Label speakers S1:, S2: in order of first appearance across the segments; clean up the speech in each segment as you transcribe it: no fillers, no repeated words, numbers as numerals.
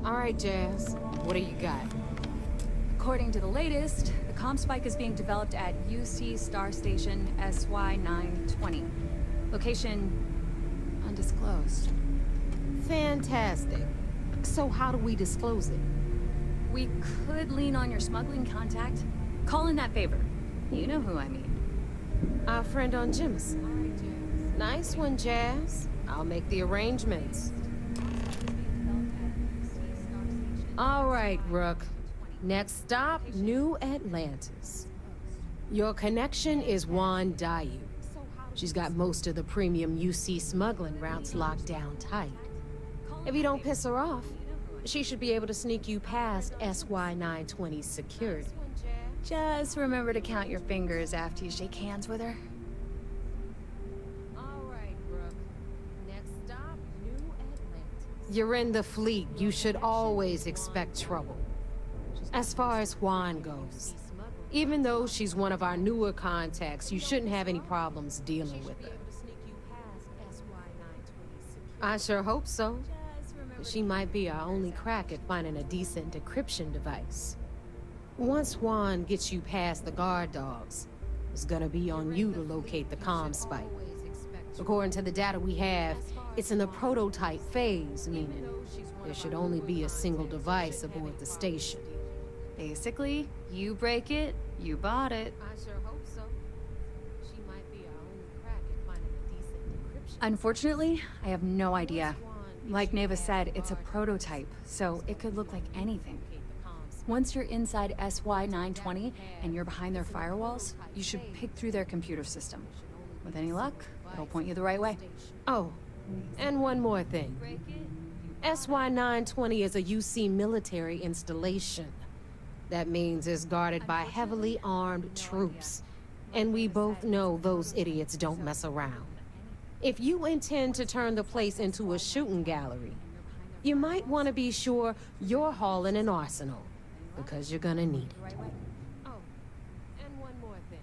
S1: All right, Jazz. What do you got?
S2: According to the latest, the comm spike is being developed at UC Star Station SY-920. Location undisclosed.
S1: Fantastic. So how do we disclose it?
S2: We could lean on your smuggling contact. Call in that favor. You know who I mean.
S1: Our friend on Jemison. Nice one, Jazz. I'll make the arrangements. All right, Rook. Next stop, New Atlantis. Your connection is Juan Dayu. She's got most of the premium UC smuggling routes locked down tight. If you don't piss her off, she should be able to sneak you past SY-920's security.
S2: Just remember to count your fingers after you shake hands with her.
S1: All right, Rook. Next stop, New Atlantis. You're in the fleet. You should always expect trouble. As far as Juan goes, even though she's one of our newer contacts, you shouldn't have any problems dealing with her. I sure hope so. She might be our only crack at finding a decent decryption device. Once Juan gets you past the guard dogs, it's gonna be on you to locate the comm spike. According to the data we have, it's in the prototype phase, meaning there should only be a single device aboard the station.
S2: Basically, you break it, you bought it.
S1: I sure hope so. She might be our only crack at finding a decent decryption.
S2: Unfortunately, I have no idea. Like Neva said, it's a prototype, so it could look like anything. Once you're inside SY-920 and you're behind their firewalls, you should pick through their computer system. With any luck, it'll point you the right way.
S1: Oh, and one more thing. SY-920 is a UC military installation. That means it's guarded by heavily armed troops. And we both know those idiots don't mess around. If you intend to turn the place into a shooting gallery, you might want to be sure you're hauling an arsenal, because you're gonna need it. Oh, and one more thing.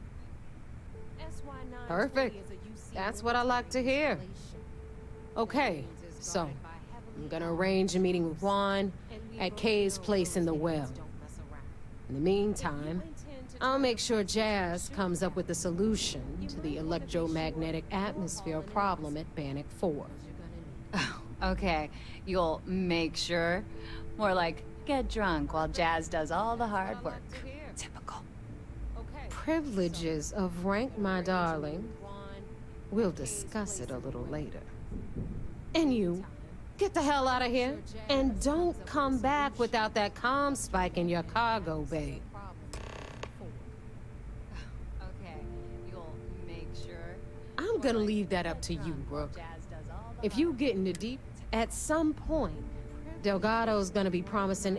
S1: SY-920 Perfect. That's what I like to hear. Okay, so I'm gonna arrange a meeting with Juan at Kay's place in the well. In the meantime, I'll make sure Jazz comes up with a solution to the electromagnetic atmosphere problem at Bannock 4.
S2: Oh, okay. You'll make sure? More like, get drunk while Jazz does all the hard work. Typical.
S1: Privileges of rank, my darling. We'll discuss it a little later. And you, get the hell out of here. And don't come back without that comm spike in your cargo bay.
S2: Okay, you'll make sure.
S1: I'm gonna leave that up to you, Brooke. If you get into deep, at some point, Delgado's gonna be promising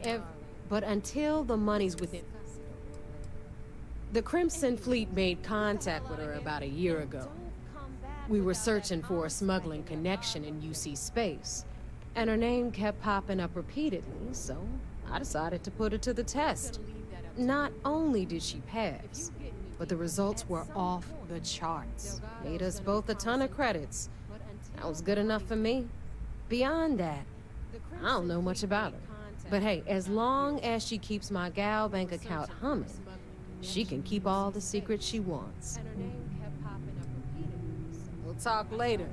S1: but until the money's within. The Crimson Fleet made contact with her about a year ago. We were searching for a smuggling connection in UC space, and her name kept popping up repeatedly, so I decided to put her to the test. Not only did she pass, but the results were off the charts. Made us both a ton of credits. That was good enough for me. Beyond that, I don't know much about her. But hey, as long as she keeps my gal bank account humming, she can keep all the secrets she wants. We'll talk later.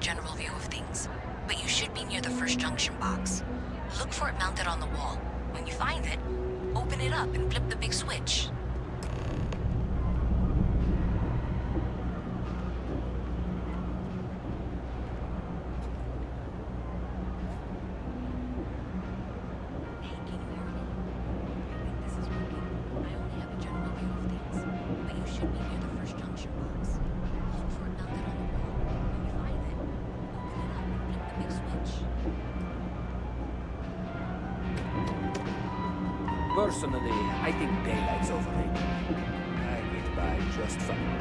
S3: general view of things, but you should be near the first junction box. Look for it mounted on the wall. When you find it, open it up and flip the big switch. Hey, can you hear me? I think this is working. I only have a general view of things, but you should be near the first junction box. Look for it mounted on the wall. When you find it, open it up and flip the big switch.
S4: Personally, I think daylight's overrated. I get by just fine.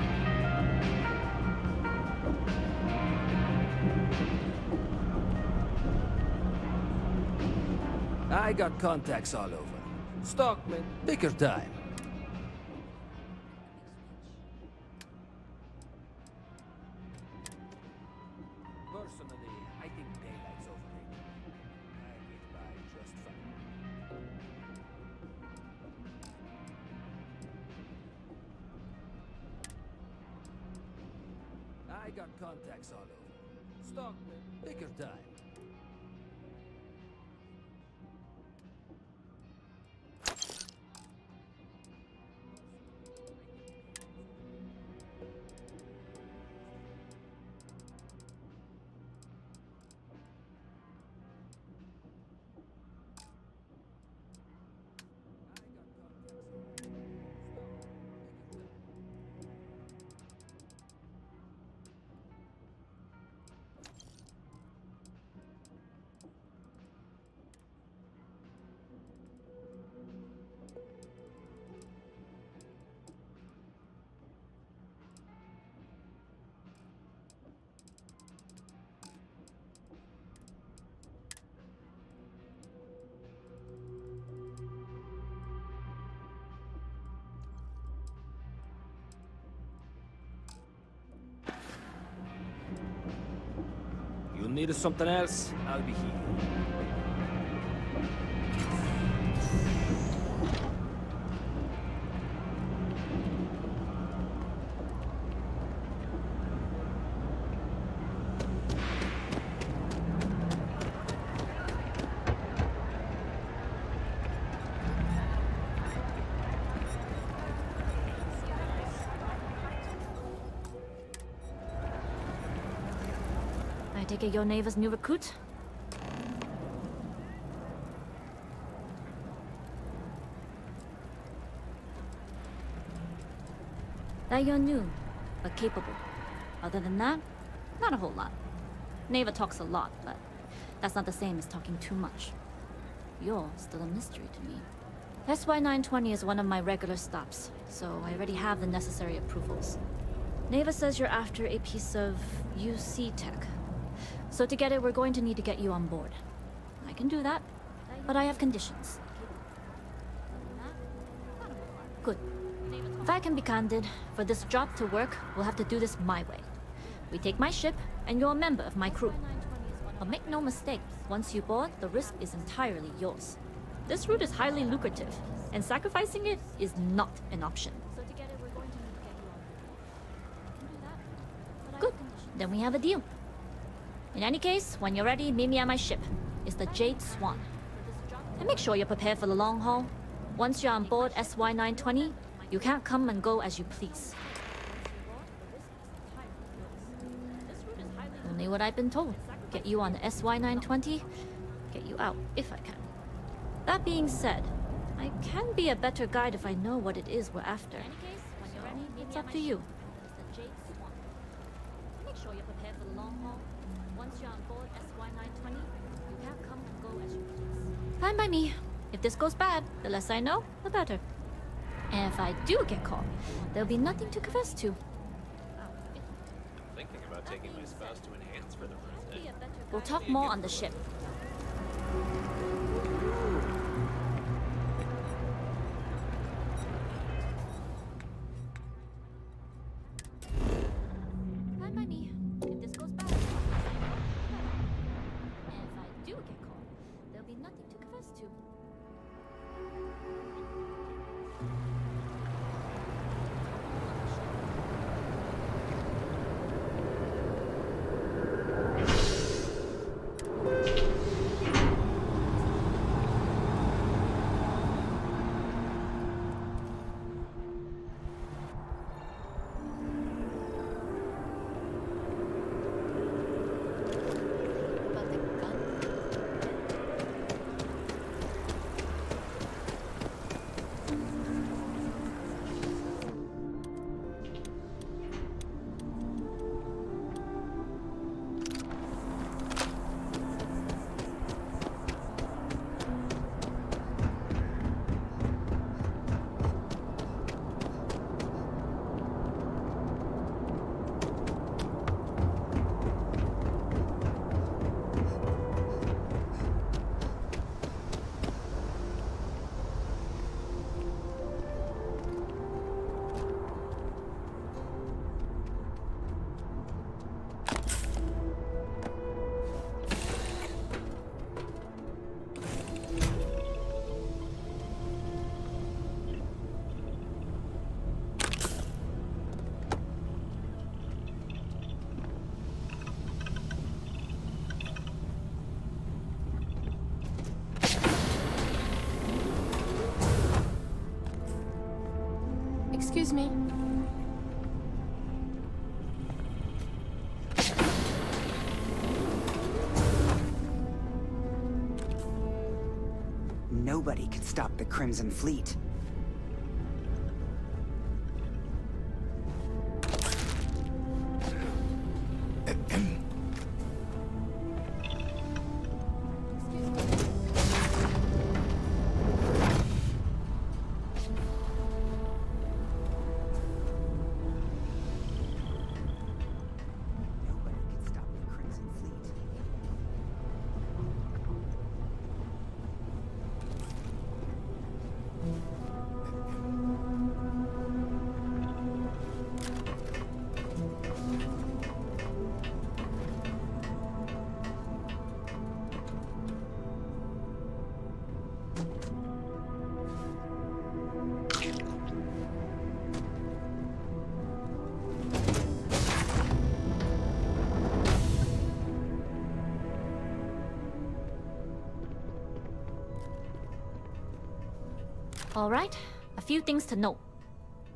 S4: I got contacts all over. Stockman, take your time. Personally, I think daylight's overrated. I get by just fine. I got contacts all over. Stockman, take your time. You need something else? I'll be here.
S5: I take it you're Neva's new recruit? That you're new, but capable. Other than that, not a whole lot. Neva talks a lot, but that's not the same as talking too much. You're still a mystery to me. SY-920 is one of my regular stops, so I already have the necessary approvals. Neva says you're after a piece of UC tech. So to get it, we're going to need to get you on board. I can do that, but I have conditions. Good. If I can be candid, for this job to work, we'll have to do this my way. We take my ship, and you're a member of my crew. But make no mistake, once you board, the risk is entirely yours. This route is highly lucrative, and sacrificing it is not an option. Good. Then we have a deal. In any case, when you're ready, meet me at my ship. It's the Jade Swan. And make sure you're prepared for the long haul. Once you're on board SY-920, you can't come and go as you please. Only what I've been told. Get you on the SY-920, get you out if I can. That being said, I can be a better guide if I know what it is we're after. So, it's up to you. Make sure you're prepared for the long haul. Once you're on board SY-920, you can't come and go as you please. Fine by me. If this goes bad, the less I know, the better. And if I do get caught, there'll be nothing to confess to.
S6: I'm thinking about taking my spouse to enhance for the birthday.
S5: We'll talk more on the ship. Fine by me. If this goes bad, and if I do get caught, there'll be nothing to confess to.
S7: Excuse me?
S8: Nobody could stop the Crimson Fleet. Nobody could stop the Crimson Fleet.
S5: Alright, a few things to note.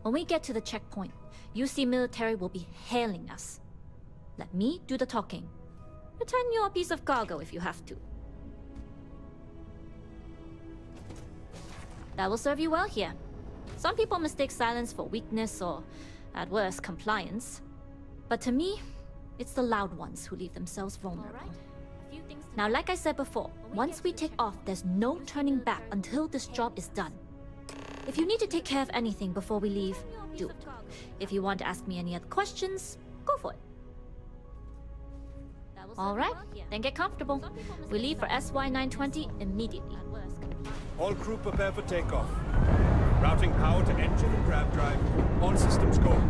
S5: When we get to the checkpoint, UC military will be hailing us. Let me do the talking. Pretend you're a piece of cargo if you have to. That will serve you well here. Some people mistake silence for weakness or, at worst, compliance. But to me, it's the loud ones who leave themselves vulnerable. Now, like I said before, once we take off, there's no turning back until this job is done. If you need to take care of anything before we leave, do it. If you want to ask me any other questions, go for it. Alright, then get comfortable. We leave for SY-920 immediately.
S9: All crew prepare for takeoff. Routing power to engine and grab drive. All systems go.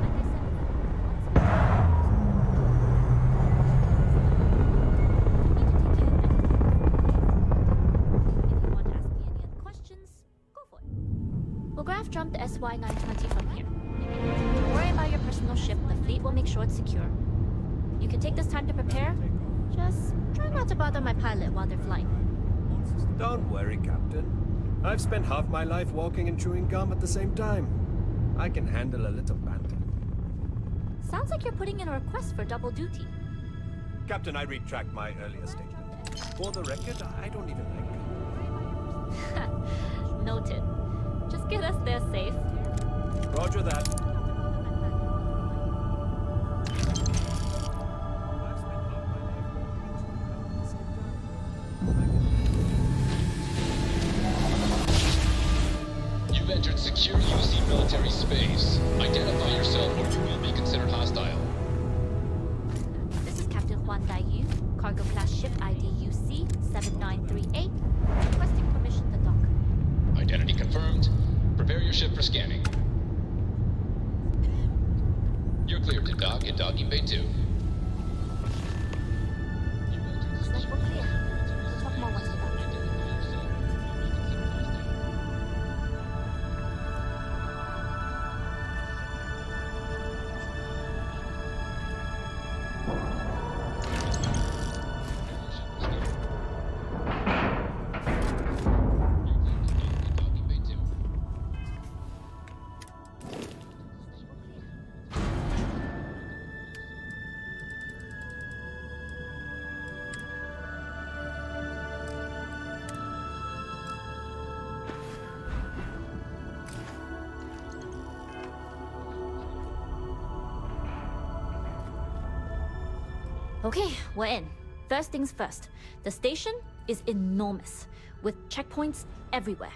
S5: We'll graph jump the SY-920 from here. Don't worry about your personal ship, the fleet will make sure it's secure. You can take this time to prepare. Just try not to bother my pilot while they're flying.
S9: Don't worry, Captain. I've spent half my life walking and chewing gum at the same time. I can handle a little banter.
S5: Sounds like you're putting in a request for double duty.
S9: Captain, I retract my earlier statement. For the record, I don't even like gum.
S5: Noted. Just get us there safe.
S9: Roger that.
S10: You've entered secure UC military space. Identify yourself or you will be considered hostile.
S5: This is Captain Huan Daiyu, cargo class ship ID UC 7938, requesting permission to dock.
S10: Identity confirmed. Prepare your ship for scanning. You're cleared to dock in docking bay 2.
S5: Looks like we're clear. We'll talk more once we're done. Okay, we're in. First things first. The station is enormous, with checkpoints everywhere.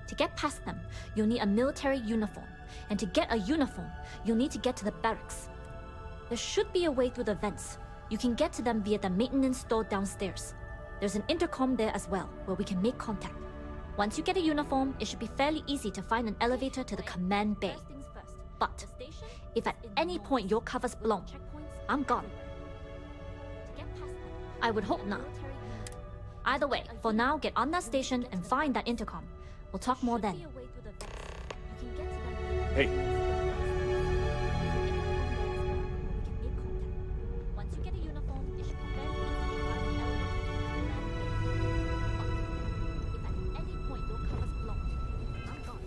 S5: To get past them, you'll need a military uniform. And to get a uniform, you'll need to get to the barracks. There should be a way through the vents. You can get to them via the maintenance store downstairs. There's an intercom there as well, where we can make contact. Once you get a uniform, it should be fairly easy to find an elevator to the command bay. But if at any point your cover's blown, I'm gone. I would hope not. Either way, for now, get on that station and find that intercom. We'll talk more then.
S9: Hey.
S5: Once you get a uniform, it should be fairly easy to find an elevator to the command bay. But if at any point your cover's blown, I'm gone.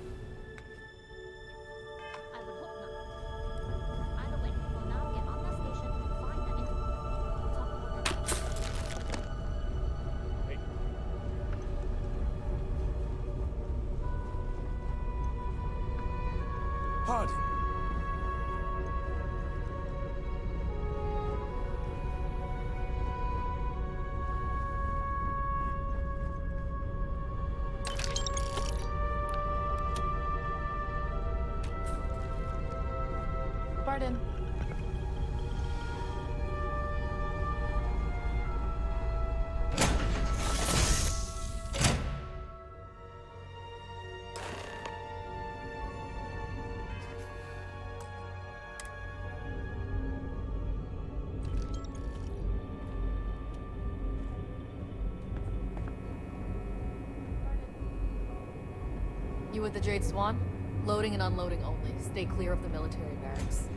S7: You with the Jade Swan? Loading and unloading only. Stay clear of the military barracks.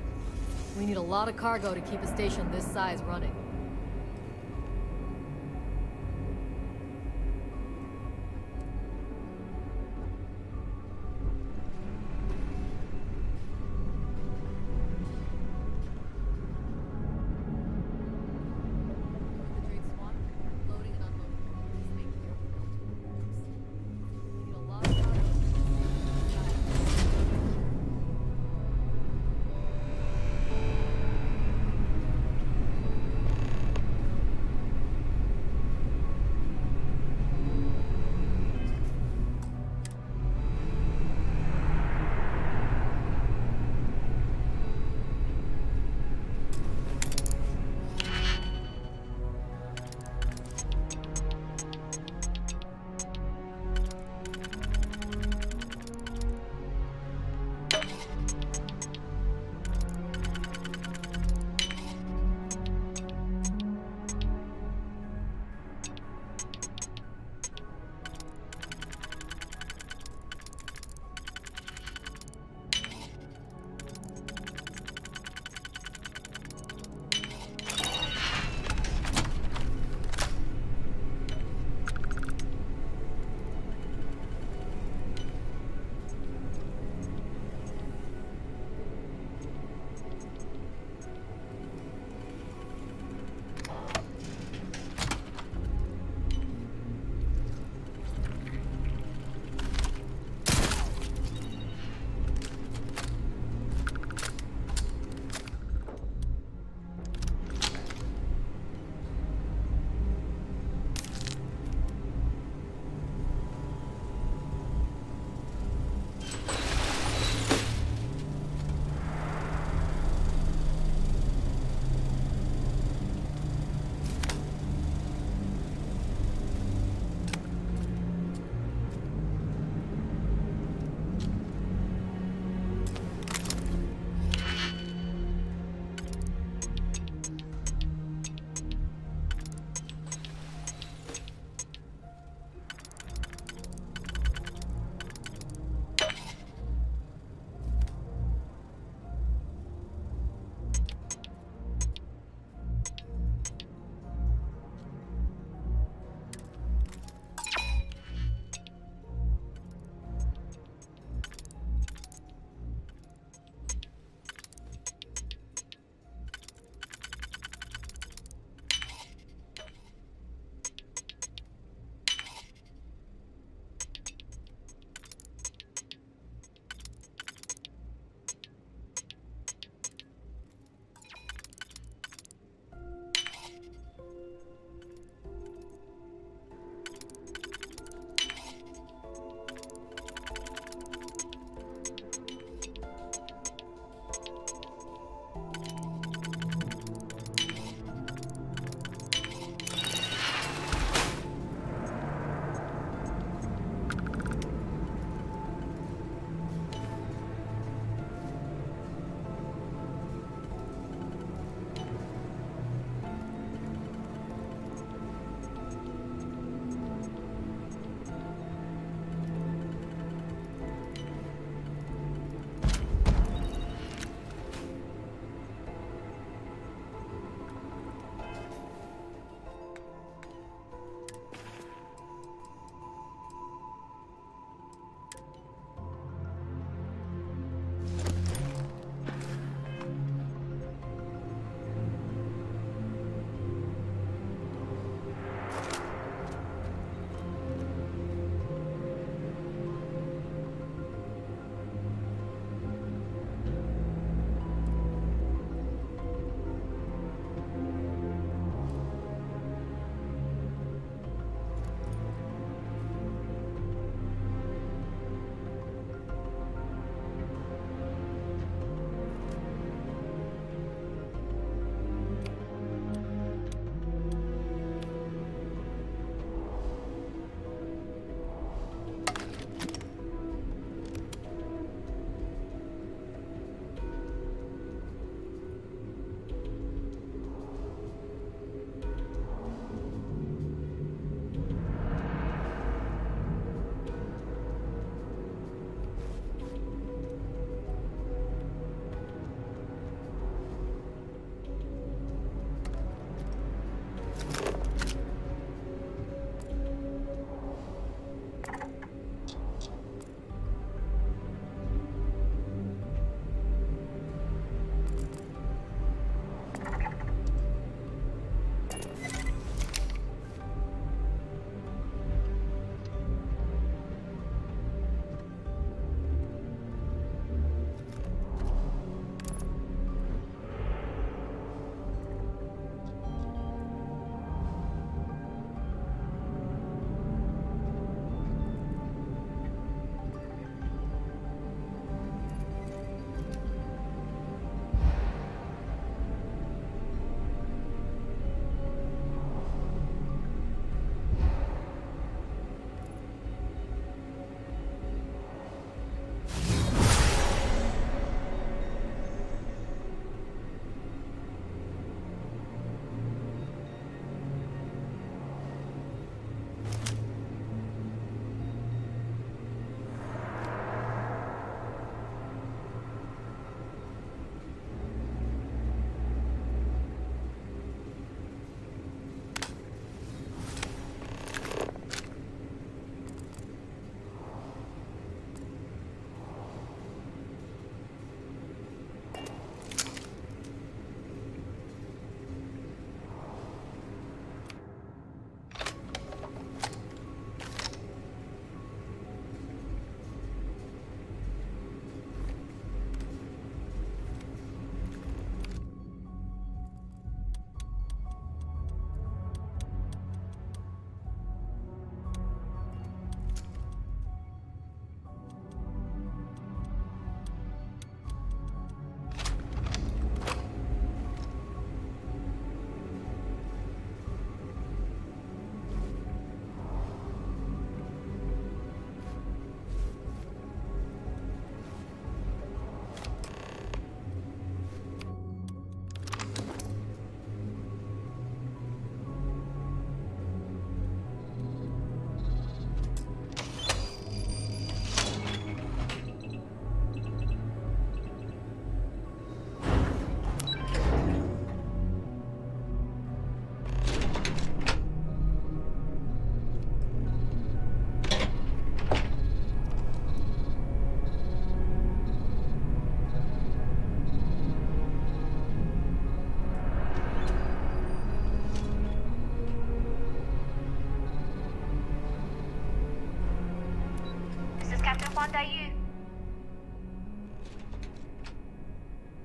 S7: We need a lot of cargo to keep a station this size running.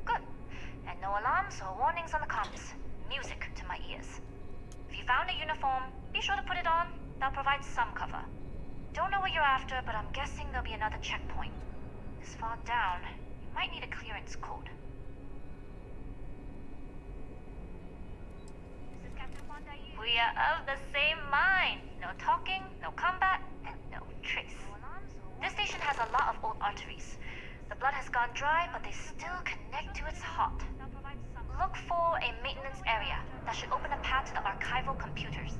S11: Good. And no alarms or warnings on the comms. Music to my ears. If you found a uniform, be sure to put it on. That'll provide some cover. Don't know what you're after, but I'm guessing there'll be another checkpoint. This far down, you might need a clearance code. This is Captain Wandaiyu. We are of the same mind. No talking, no combat, and no trace. This station has a lot of old arteries. The blood has gone dry, but they still connect to its heart. Look for a maintenance area that should open a path to the archival computers.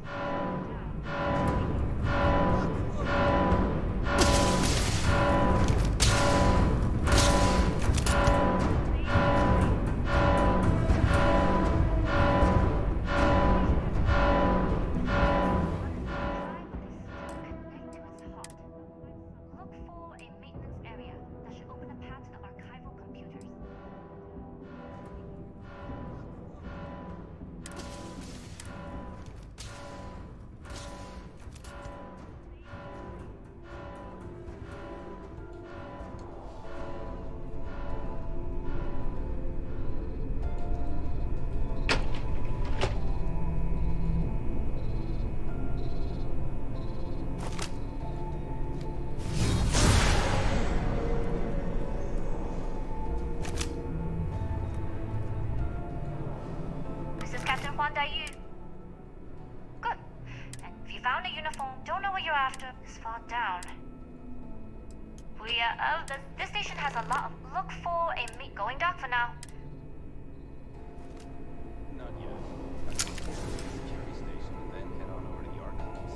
S11: Good. And if you found a uniform, don't know what you're after, this far down. We are of the... This station has a lot of... Look for a meet... Going dark for now.
S6: Not yet. Security station, then head on over to the archives.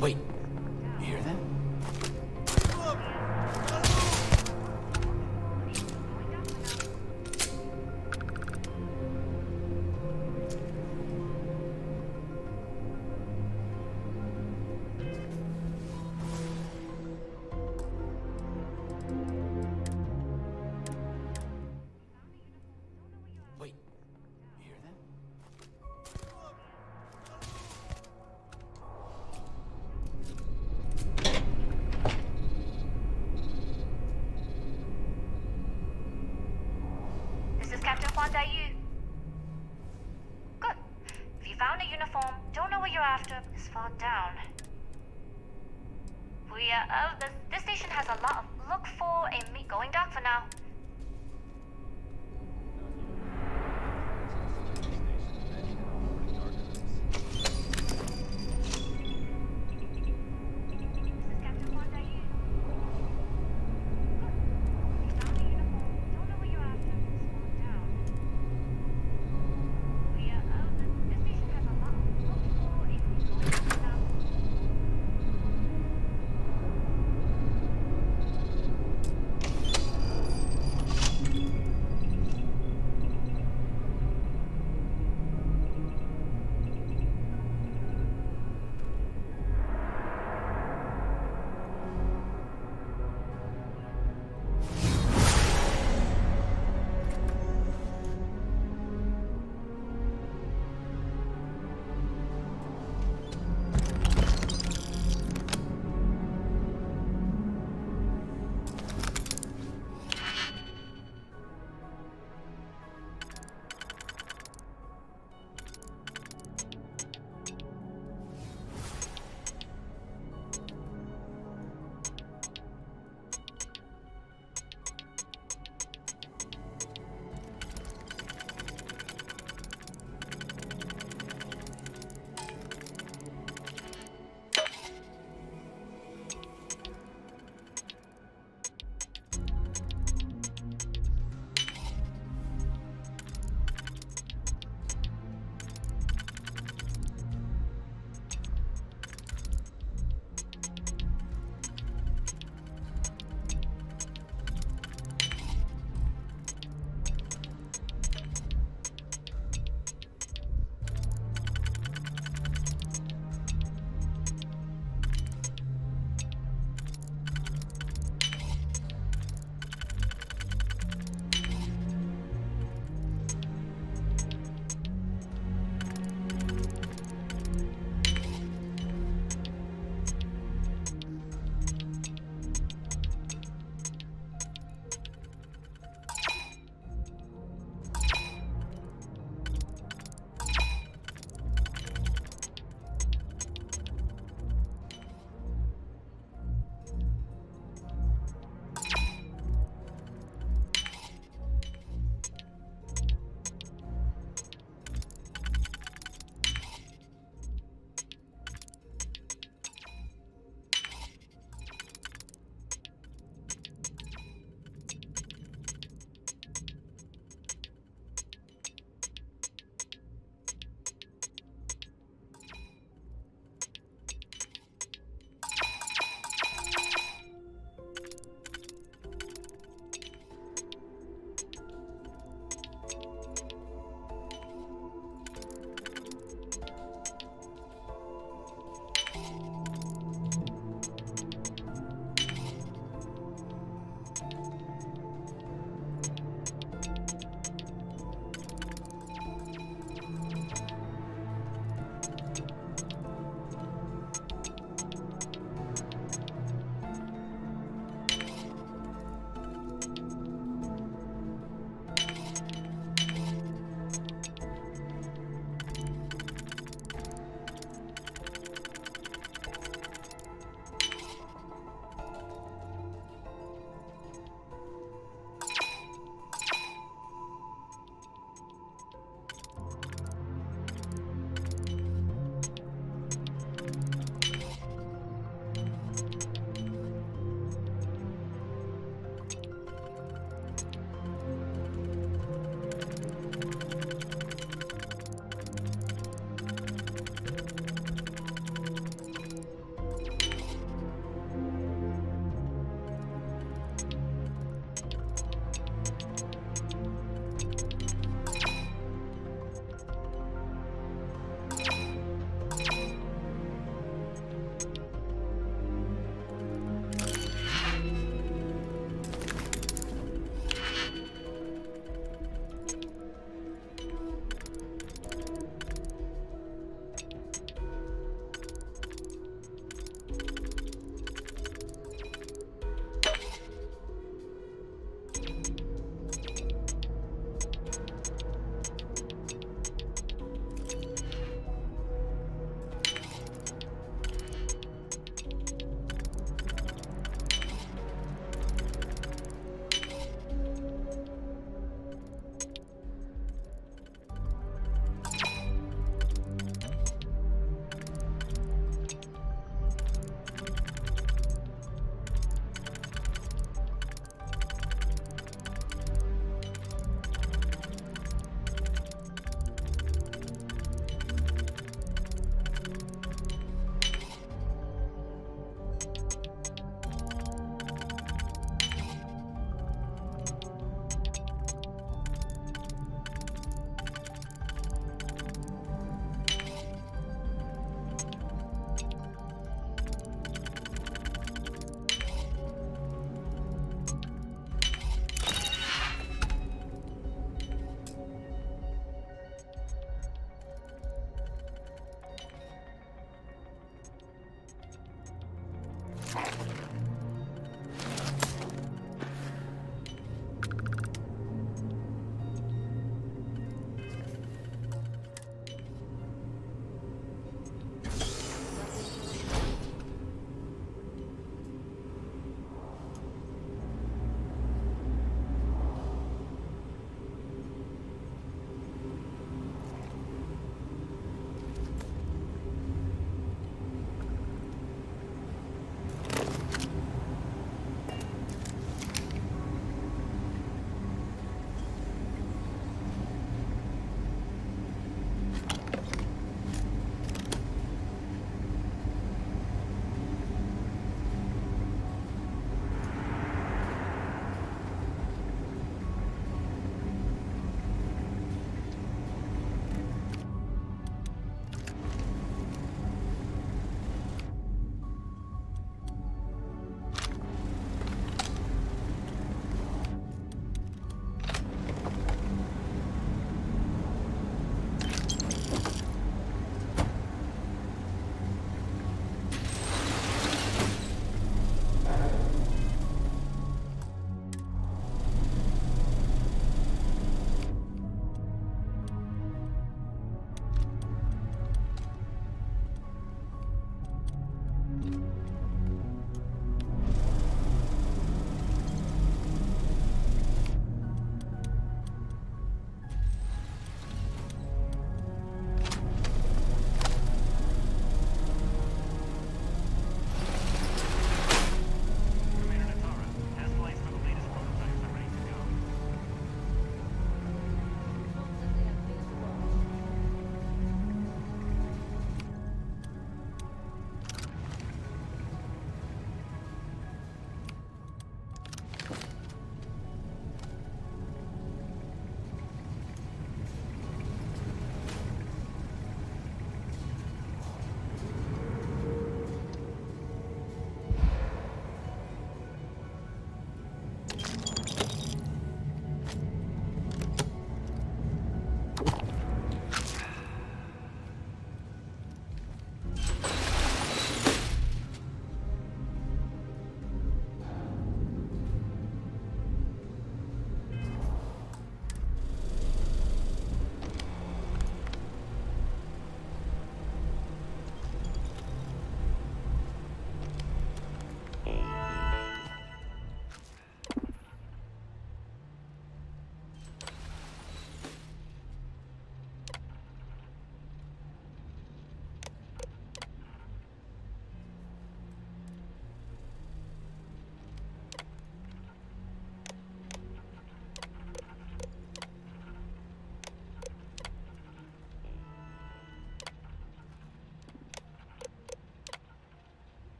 S12: Wait, you hear that?
S11: Dayu. Good. If you found a uniform, don't know what you're after, just fall down. We are of this station has a lot of look for in me going dark for now. This is Captain Juan Dayu. Good. If you found a uniform, don't know what you're after, just fall down. We are of this station has a lot of look for in me going dark for now.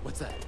S4: What's that?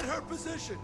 S9: her position!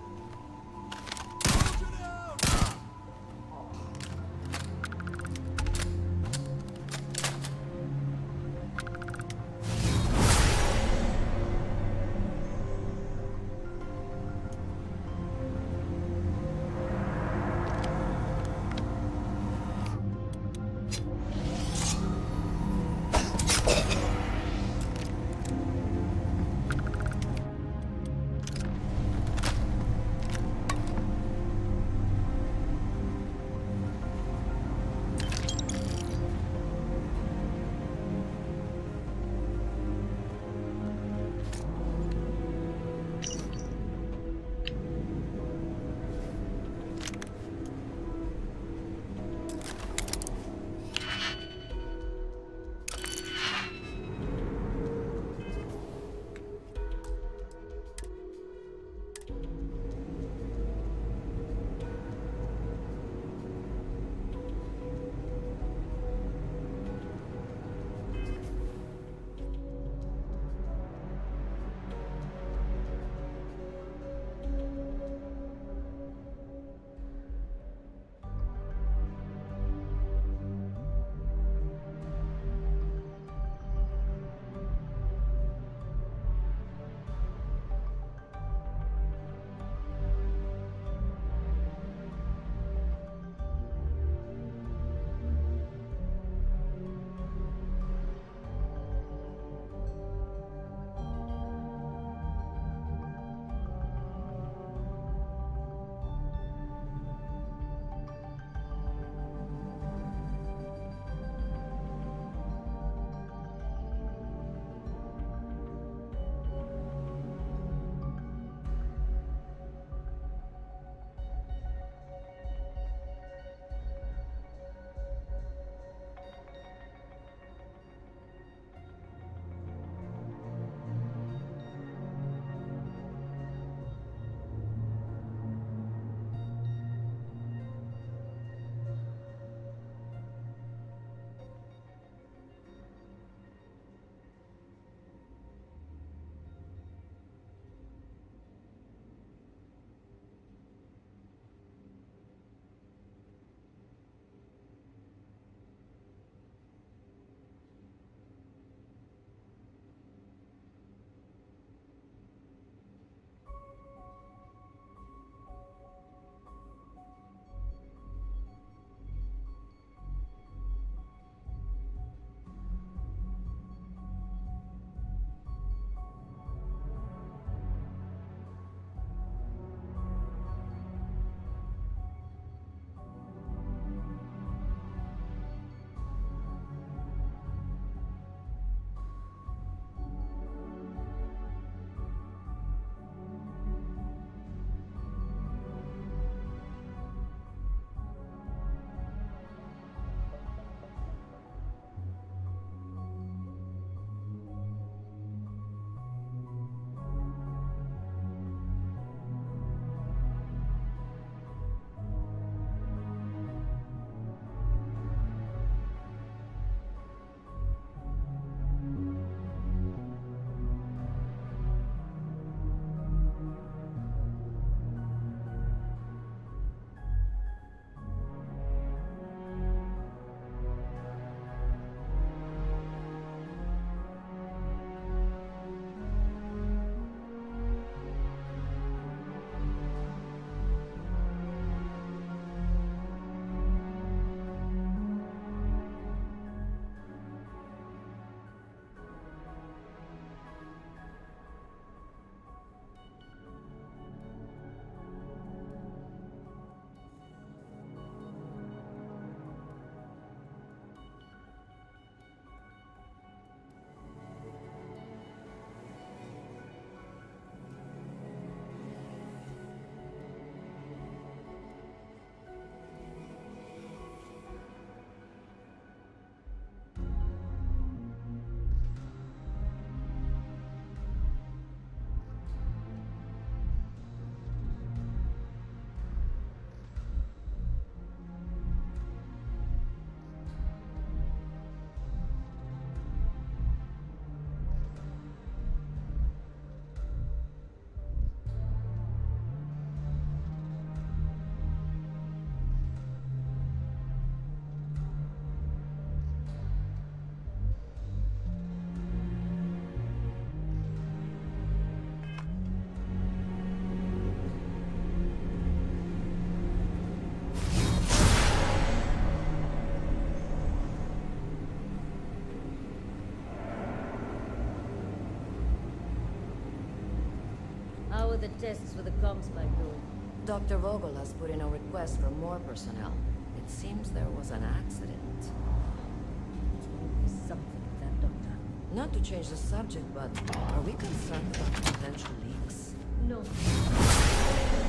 S12: are the tests for the comms pipe going?
S13: Dr. Vogel has put in a request for more personnel. It seems there was an accident.
S12: There's always something with that doctor.
S13: Not to change the subject, but are we concerned about potential leaks?
S12: No. If we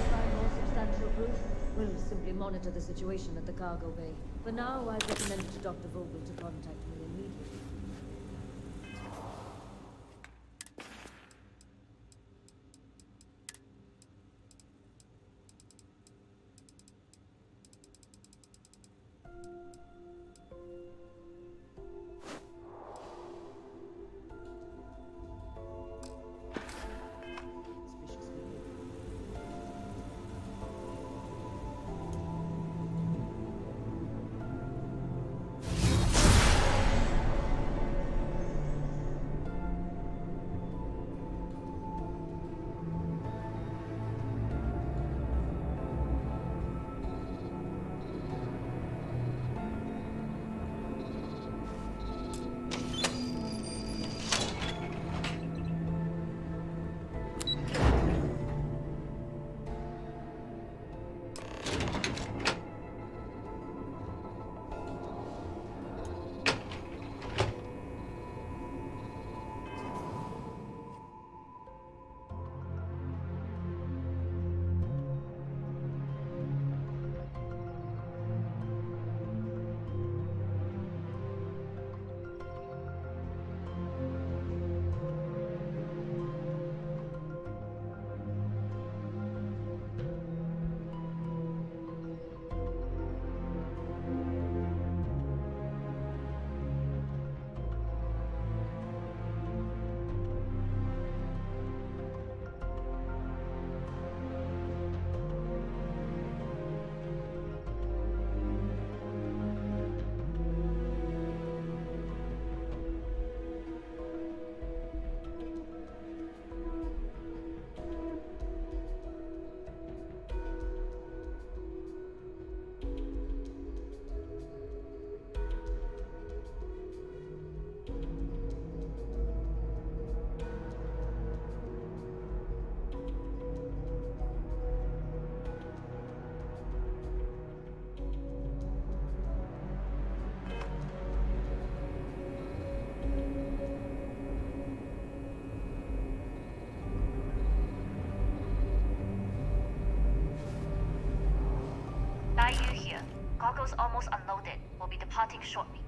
S12: find more substantial proof, we'll simply monitor the situation at the cargo bay. For now, I'd recommend it to Dr. Vogel to contact me immediately.
S11: Daiyu here. Cargo's almost unloaded. We'll be departing shortly.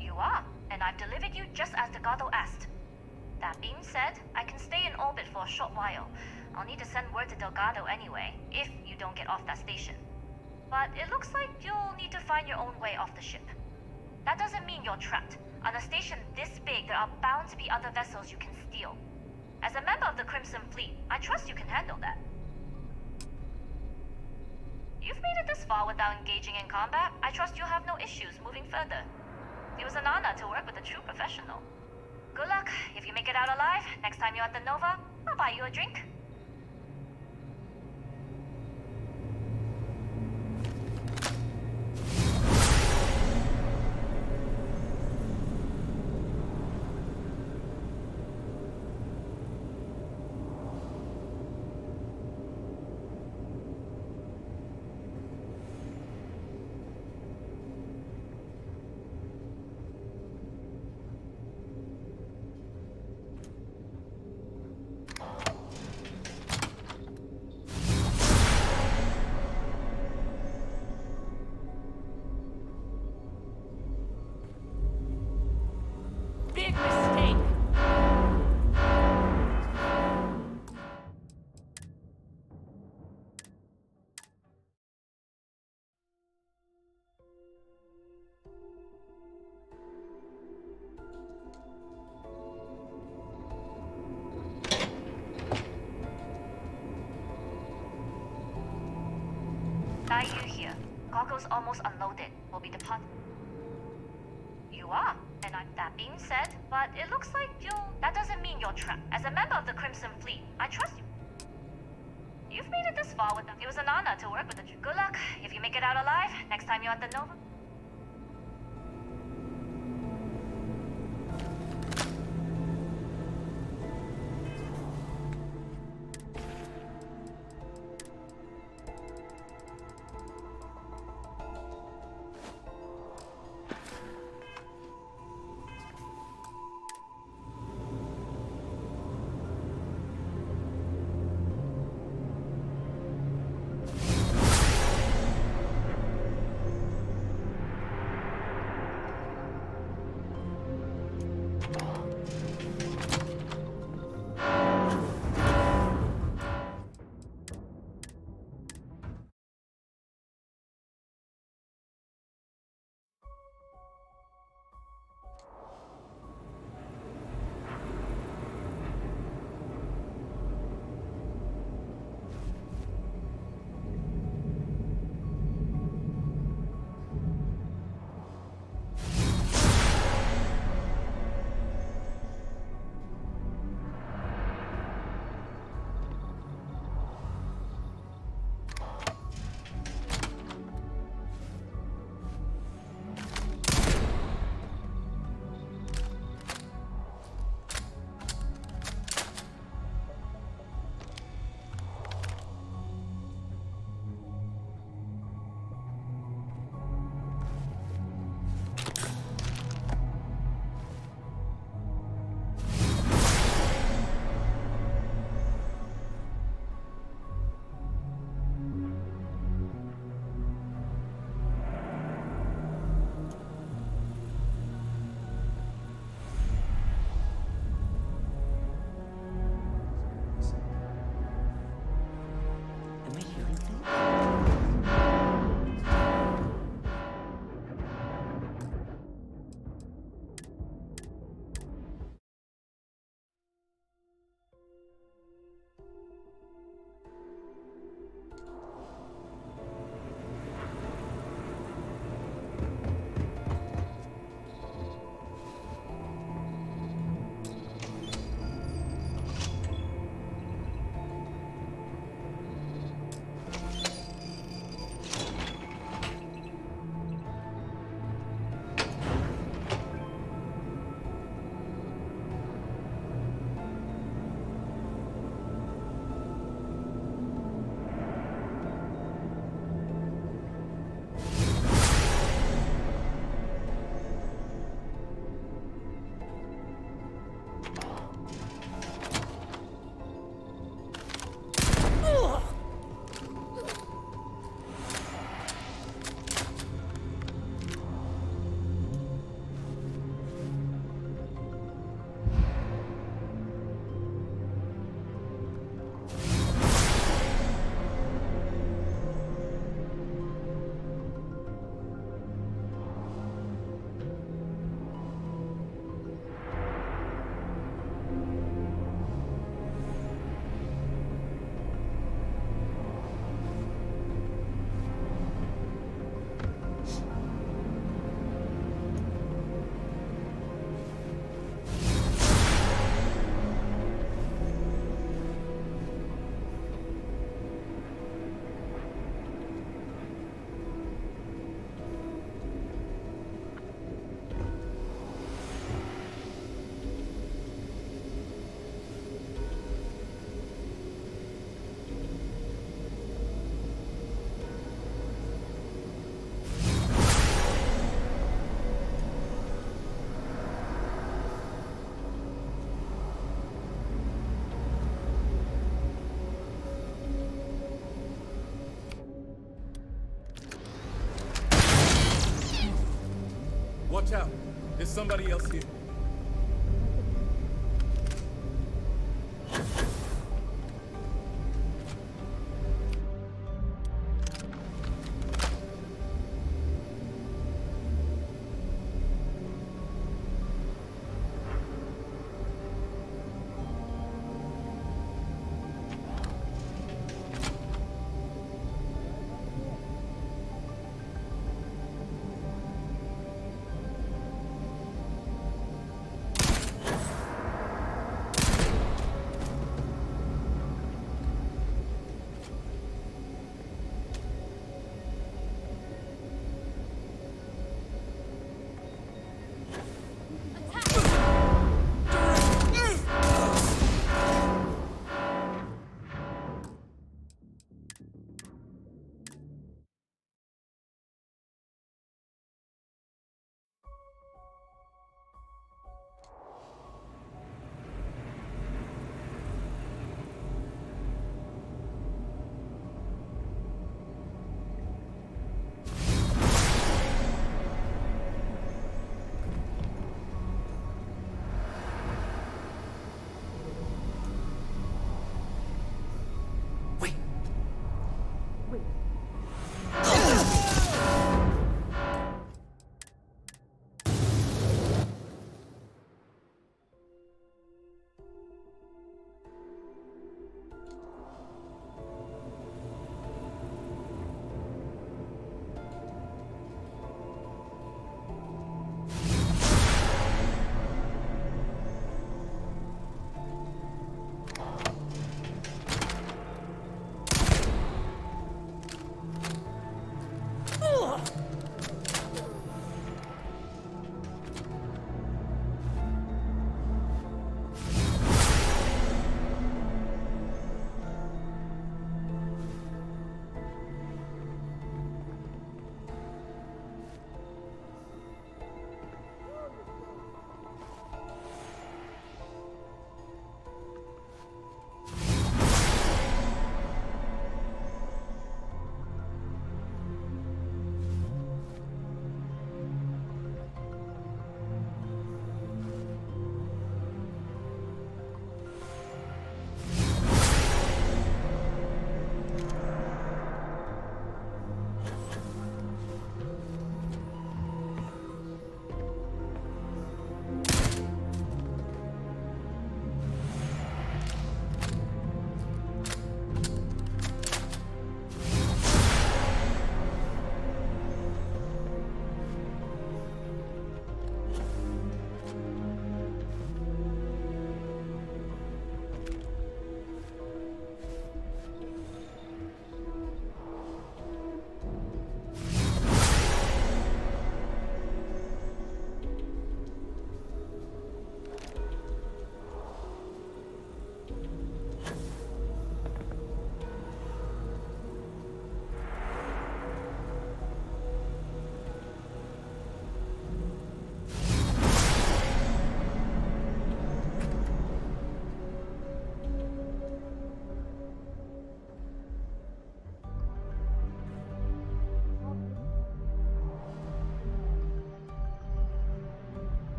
S11: You are, and I've delivered you just as Delgado asked. That being said, I can stay in orbit for a short while. I'll need to send word to Delgado anyway, if you don't get off that station. But it looks like you'll need to find your own way off the ship. That doesn't mean you're trapped. On a station this big, there are bound to be other vessels you can steal. As a member of the Crimson Fleet, I trust you can handle that. You've made it this far without engaging in combat. I trust you'll have no issues moving further. It was an honor to work with a true professional. Good luck. If you make it out alive, next time you're at the Nova, I'll buy you a drink.
S7: Big mistake!
S11: Daiyu here. Cargo's almost unloaded. We'll be departing. You are, and that being said, but it looks like that doesn't mean you're trapped. As a member of the Crimson Fleet, I trust you. You've made it this far with them. It was an honor to work with you. Good luck. If you make it out alive, next time you're at the Nova.
S14: There's somebody else here.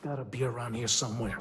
S14: Gotta be around here somewhere.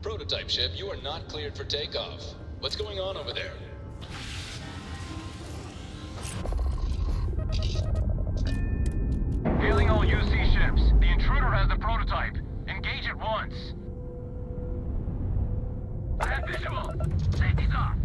S10: Prototype ship, you are not cleared for takeoff. What's going on over there?
S14: Hailing all UC ships. The intruder has the prototype. Engage at once. I have visual. Safety's off.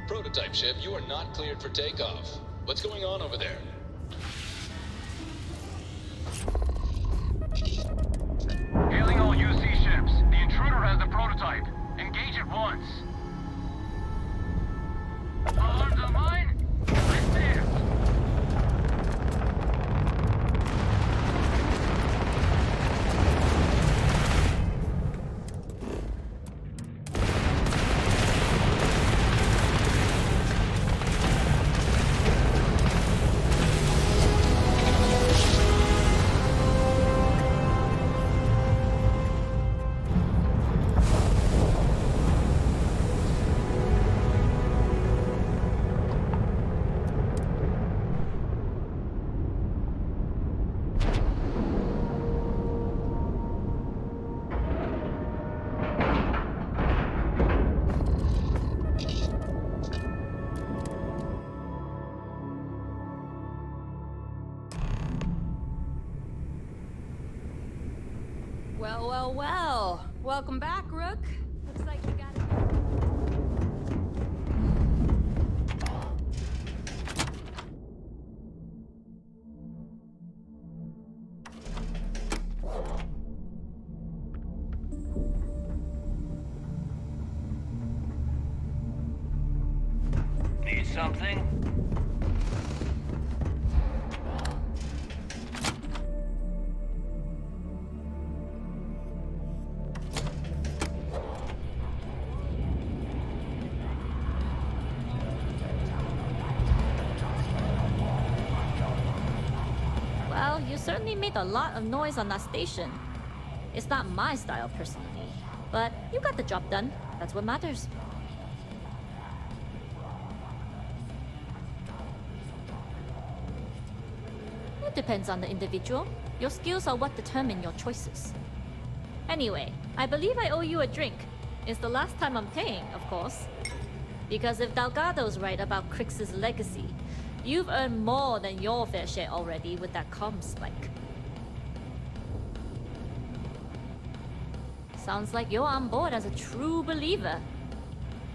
S10: Prototype ship, you are not cleared for takeoff. What's going on over there?
S14: Hailing all UC ships. The intruder has the prototype. Engage at once. Alarms on mine? Right there.
S2: Well. Welcome back, Rook. Looks like you got it.
S14: Need something?
S5: Well, you certainly made a lot of noise on that station. It's not my style personally, but you got the job done. That's what matters. depends on the individual. Your skills are what determine your choices. Anyway, I believe I owe you a drink. It's the last time I'm paying, of course. Because if Delgado's right about Crix's legacy, you've earned more than your fair share already with that comm spike. Sounds like you're on board as a true believer.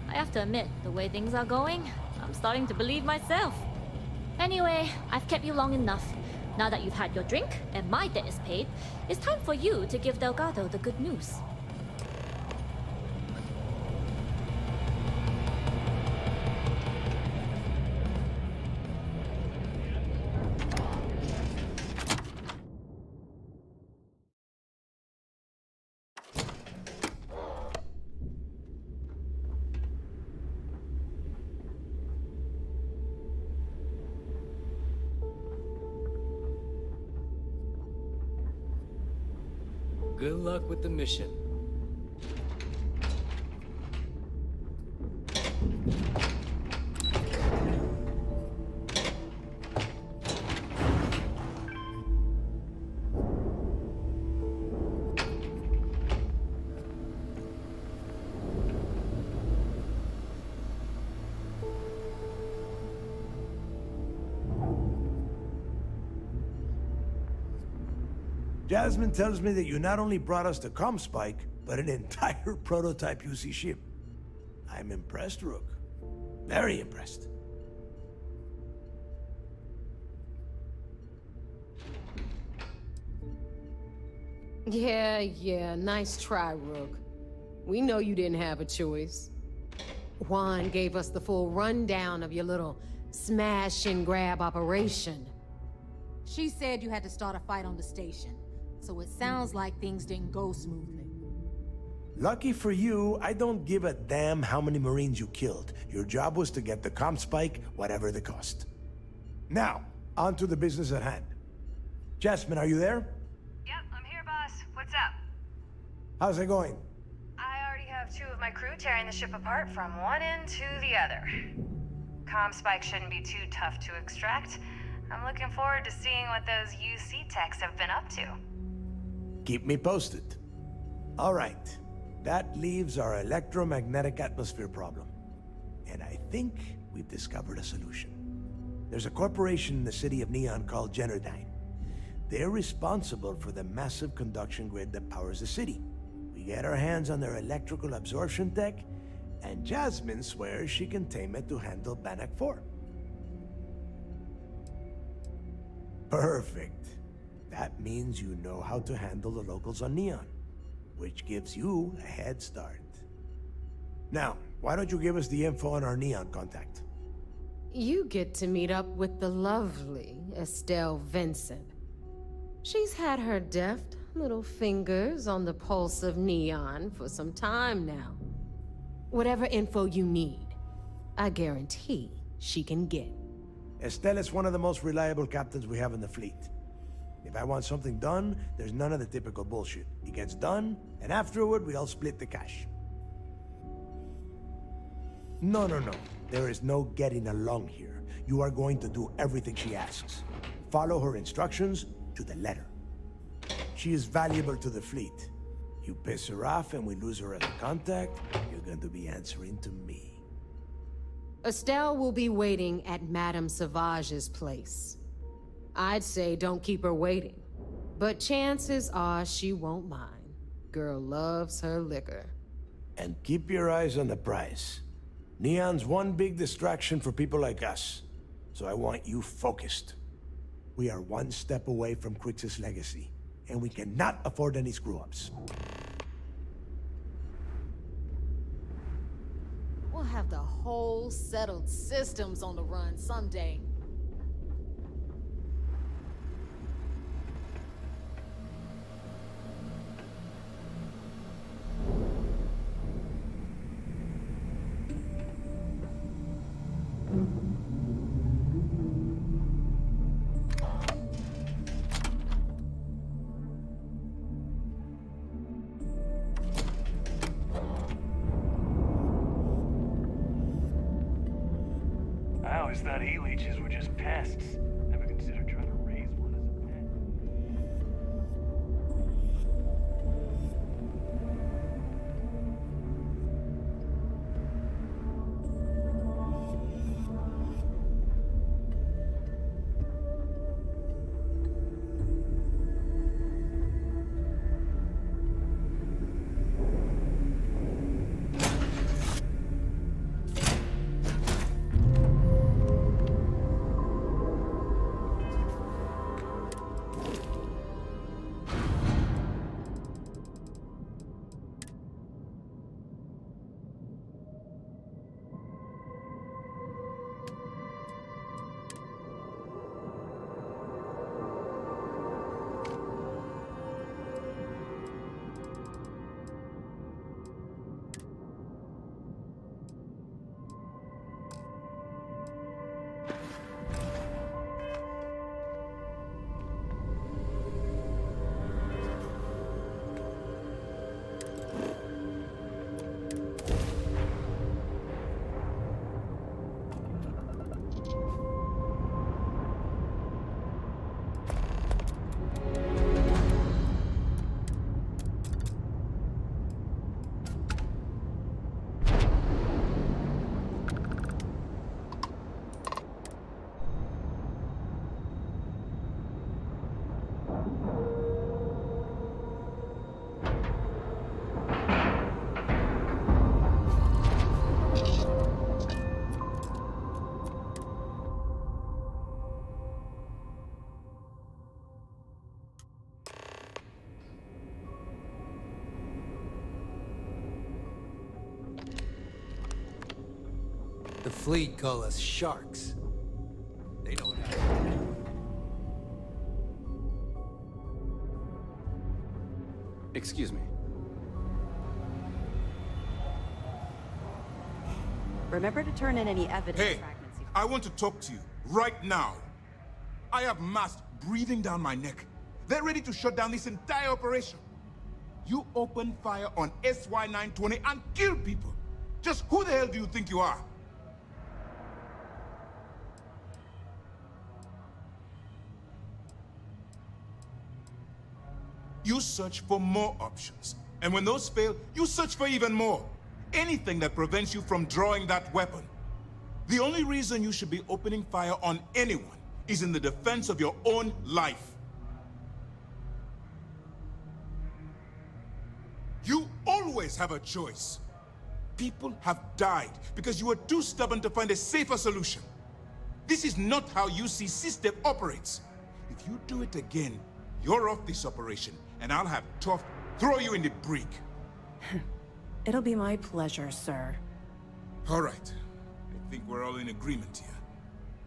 S5: I have to admit, the way things are going, I'm starting to believe myself. Anyway, I've kept you long enough. Now that you've had your drink and my debt is paid, it's time for you to give Delgado the good news.
S4: Good luck with the mission.
S15: Jasmine tells me that you not only brought us the comm spike, but an entire prototype UC ship. I'm impressed, Rook. Very impressed.
S1: Yeah, nice try, Rook. We know you didn't have a choice. Juan gave us the full rundown of your little smash and grab operation.
S16: She said you had to start a fight on the station, so it sounds like things didn't go smoothly.
S15: Lucky for you, I don't give a damn how many Marines you killed. Your job was to get the comm spike, whatever the cost. Now, on to the business at hand. Jasmine, are you there?
S11: Yep, I'm here, boss. What's up?
S15: How's it going?
S11: I already have 2 of my crew tearing the ship apart from one end to the other. Comm spike shouldn't be too tough to extract. I'm looking forward to seeing what those UC techs have been up to.
S15: Keep me posted. All right. That leaves our electromagnetic atmosphere problem. And I think we've discovered a solution. There's a corporation in the city of Neon called Generdyne. They're responsible for the massive conduction grid that powers the city. We get our hands on their electrical absorption tech, and Jasmine swears she can tame it to handle Bannock 4. Perfect. That means you know how to handle the locals on Neon, which gives you a head start. Now, why don't you give us the info on our Neon contact?
S1: You get to meet up with the lovely Estelle Vincent. She's had her deft little fingers on the pulse of Neon for some time now. Whatever info you need, I guarantee she can get.
S15: Estelle is one of the most reliable captains we have in the fleet. If I want something done, there's none of the typical bullshit. It gets done, and afterward we all split the cash. No. There is no getting along here. You are going to do everything she asks. Follow her instructions to the letter. She is valuable to the fleet. You piss her off and we lose her as a contact, you're going to be answering to me.
S1: Estelle will be waiting at Madame Savage's place. I'd say don't keep her waiting, but chances are she won't mind. Girl loves her liquor.
S15: And keep your eyes on the prize. Neon's one big distraction for people like us, so I want you focused. We are one step away from Crix's legacy, and we cannot afford any screw-ups.
S16: We'll have the whole settled systems on the run someday.
S17: I always thought E-leeches were just pests. Never considered trying to raise one as a
S4: The fleet call us sharks. They don't have...
S17: Excuse me.
S18: Remember to turn in any evidence
S19: Hey,
S18: fragments.
S19: I want to talk to you right now. I have mast breathing down my neck. They're ready to shut down this entire operation. You open fire on SY-920 and kill people. Just who the hell do you think you are? You search for more options. And when those fail, you search for even more. Anything that prevents you from drawing that weapon. The only reason you should be opening fire on anyone is in the defense of your own life. You always have a choice. People have died because you were too stubborn to find a safer solution. This is not how UC system operates. If you do it again, you're off this operation, and I'll have Tough throw you in the brig.
S18: It'll be my pleasure, sir.
S19: All right. I think we're all in agreement here.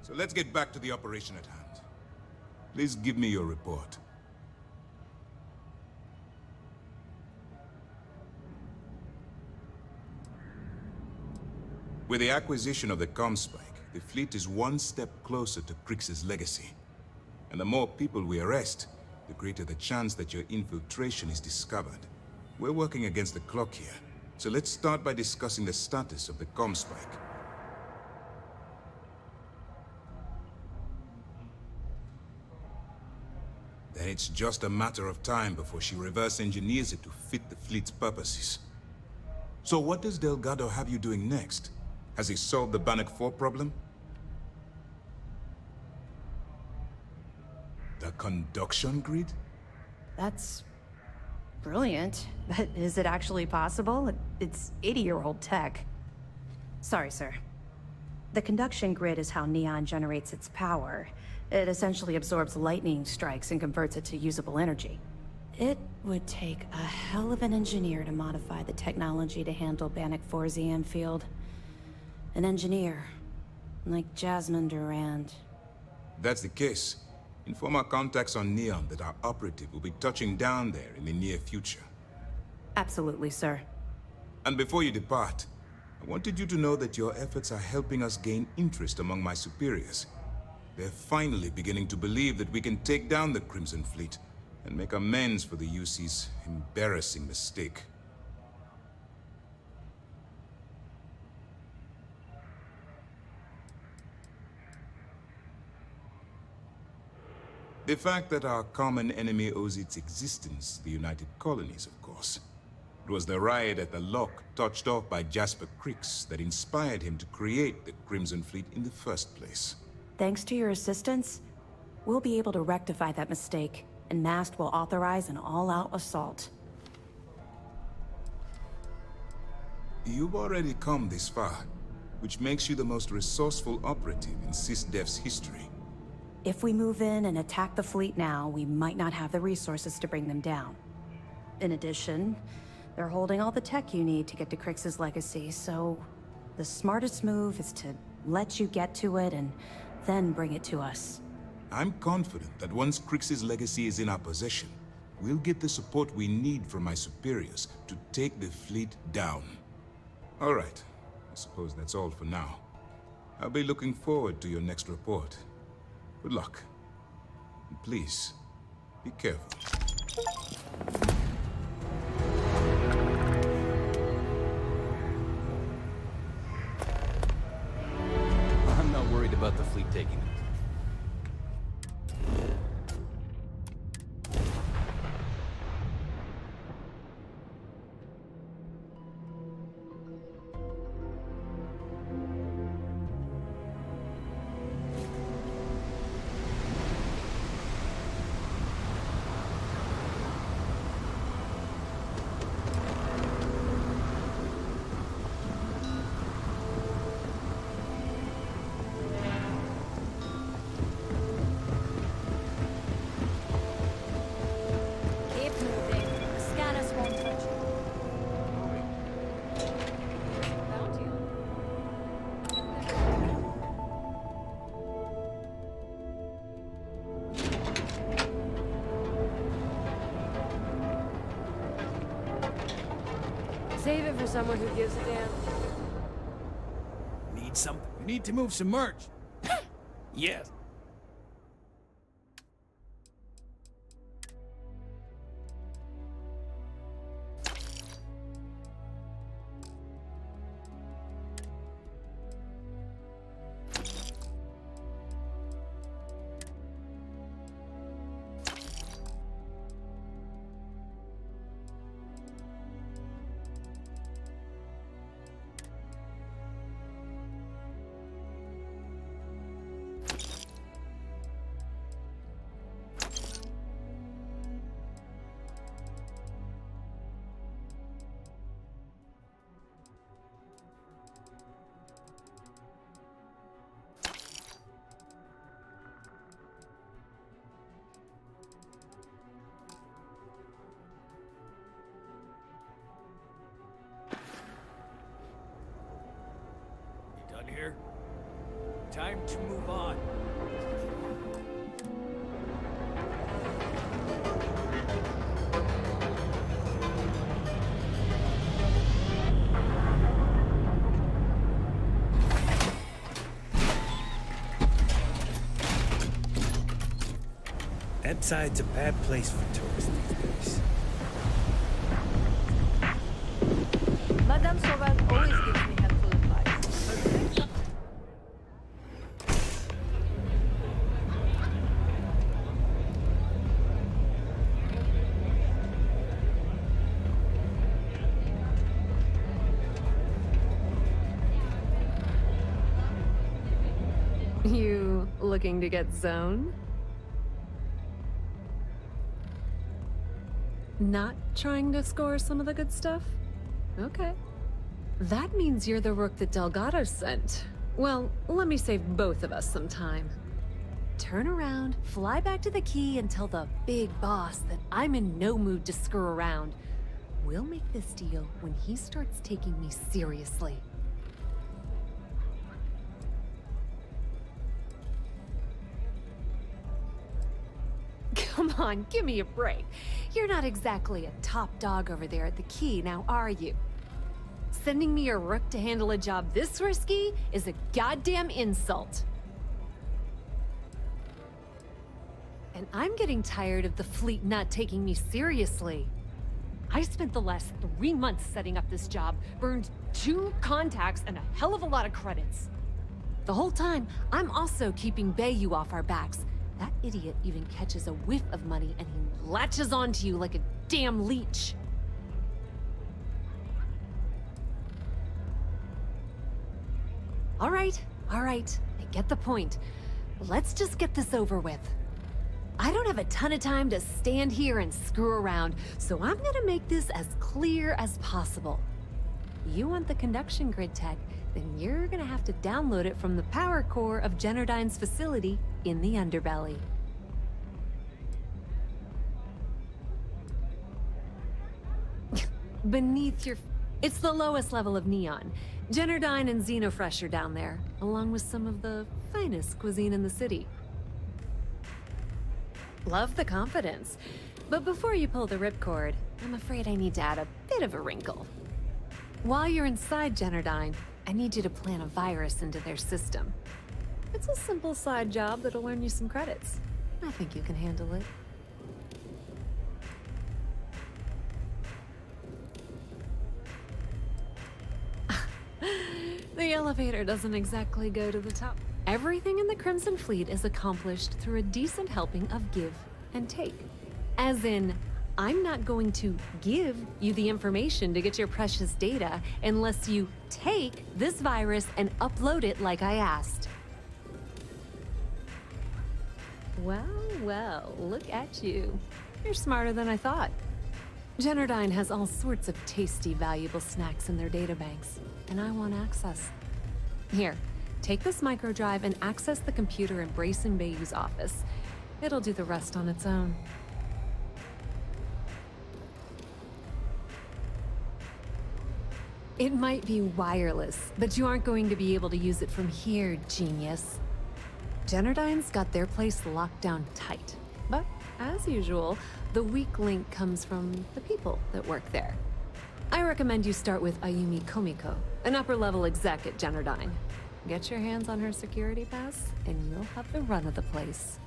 S19: So let's get back to the operation at hand. Please give me your report. With the acquisition of the Comspike, the fleet is one step closer to Krix's legacy. And the more people we arrest, the greater the chance that your infiltration is discovered. We're working against the clock here, so let's start by discussing the status of the Comspike. Then it's just a matter of time before she reverse engineers it to fit the fleet's purposes. So what does Delgado have you doing next? Has he solved the Bannock 4 problem? The conduction grid?
S18: That's brilliant, but is it actually possible? It's 80-year-old tech. Sorry, sir. The conduction grid is how Neon generates its power. It essentially absorbs lightning strikes and converts it to usable energy. It would take a hell of an engineer to modify the technology to handle Bannock 4's EM field. An engineer, like Jasmine Durand.
S19: If that's the case, inform our contacts on Neon that our operative will be touching down there in the near future.
S18: Absolutely, sir.
S19: And before you depart, I wanted you to know that your efforts are helping us gain interest among my superiors. They're finally beginning to believe that we can take down the Crimson Fleet and make amends for the UC's embarrassing mistake. The fact that our common enemy owes its existence to the United Colonies, of course. It was the riot at the Lock, touched off by Jasper Krix, that inspired him to create the Crimson Fleet in the first place.
S18: Thanks to your assistance, we'll be able to rectify that mistake, and Mast will authorize an all-out assault.
S19: You've already come this far, which makes you the most resourceful operative in SysDef's history.
S18: If we move in and attack the fleet now, we might not have the resources to bring them down. In addition, they're holding all the tech you need to get to Krix's legacy, so the smartest move is to let you get to it and then bring it to us.
S19: I'm confident that once Krix's legacy is in our possession, we'll get the support we need from my superiors to take the fleet down. All right, I suppose that's all for now. I'll be looking forward to your next report. Good luck. And please, be careful.
S17: I'm not worried about the fleet taking it.
S13: someone who gives a damn?
S4: Need something? We need to move some merch. Yes. Here. Time to move on.
S9: Epside's a bad place for tourists these days.
S12: Madame Sauval always gives me helpful advice.
S1: You looking to get zoned? Not trying to score some of the good stuff? Okay. That means you're the rook that Delgado sent. Well, let me save both of us some time. Turn around, fly back to the key, and tell the big boss that I'm in no mood to screw around. We'll make this deal when he starts taking me seriously. Come on, give me a break. You're not exactly a top dog over there at the key, now are you? Sending me a rook to handle a job this risky is a goddamn insult. And I'm getting tired of the fleet not taking me seriously. I spent the last 3 months setting up this job, burned 2 contacts and a hell of a lot of credits. The whole time, I'm also keeping Bayou off our backs. That idiot even catches a whiff of money and he latches onto you like a damn leech. All right, I get the point. Let's just get this over with. I don't have a ton of time to stand here and screw around, so I'm gonna make this as clear as possible. You want the conduction grid tech, then you're gonna have to download it from the power core of Generdyne's facility in the underbelly. Beneath your... It's the lowest level of Neon. Generdyne and Xenofresh are down there, along with some of the finest cuisine in the city. Love the confidence. But before you pull the ripcord, I'm afraid I need to add a bit of a wrinkle. While you're inside Generdyne, I need you to plant a virus into their system. It's a simple side job that'll earn you some credits. I think you can handle it. The elevator doesn't exactly go to the top. Everything in the Crimson Fleet is accomplished through a decent helping of give and take. As in, I'm not going to give you the information to get your precious data unless you take this virus and upload it like I asked. Well, look at you. You're smarter than I thought. Generdyne has all sorts of tasty, valuable snacks in their databanks, and I want access. Here, take this microdrive and access the computer in Brayson Bayou's office. It'll do the rest on its own. It might be wireless, but you aren't going to be able to use it from here, genius. Generdyne's got their place locked down tight. But, as usual, the weak link comes from the people that work there.
S20: I recommend you start with Ayumi Komiko, an upper-level exec at Generdyne. Get your hands on her security pass, and you'll have the run of the place.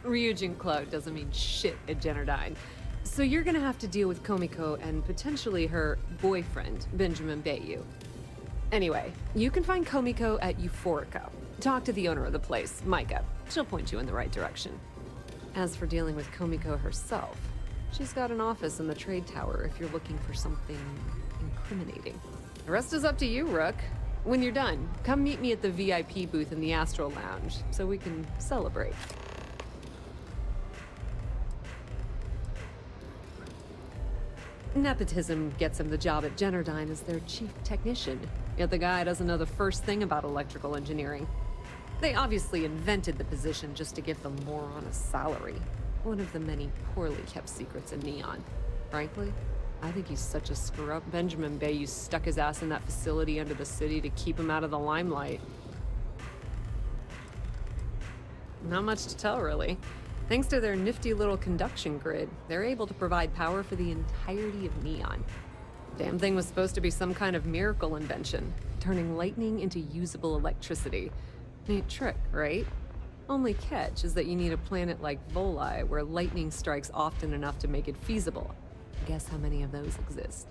S20: Ryujin Cloud doesn't mean shit at Generdyne. So you're gonna have to deal with Komiko and potentially her boyfriend, Benjamin Bayou. Anyway, you can find Komiko at Euphorica. Talk to the owner of the place, Micah. She'll point you in the right direction. As for dealing with Komiko herself, she's got an office in the trade tower if you're looking for something incriminating. The rest is up to you, Rook. When you're done, come meet me at the VIP booth in the Astral Lounge so we can celebrate. Nepotism gets him the job at Generdyne as their chief technician, yet the guy doesn't know the first thing about electrical engineering. They obviously invented the position just to give them more on a salary. One of the many poorly kept secrets in Neon. Frankly, I think he's such a screw-up. Benjamin Bayou stuck his ass in that facility under the city to keep him out of the limelight. Not much to tell, really. Thanks to their nifty little conduction grid, they're able to provide power for the entirety of Neon. Damn thing was supposed to be some kind of miracle invention, turning lightning into usable electricity. Neat trick, right? Only catch is that you need a planet like Voli, where lightning strikes often enough to make it feasible. Guess how many of those exist?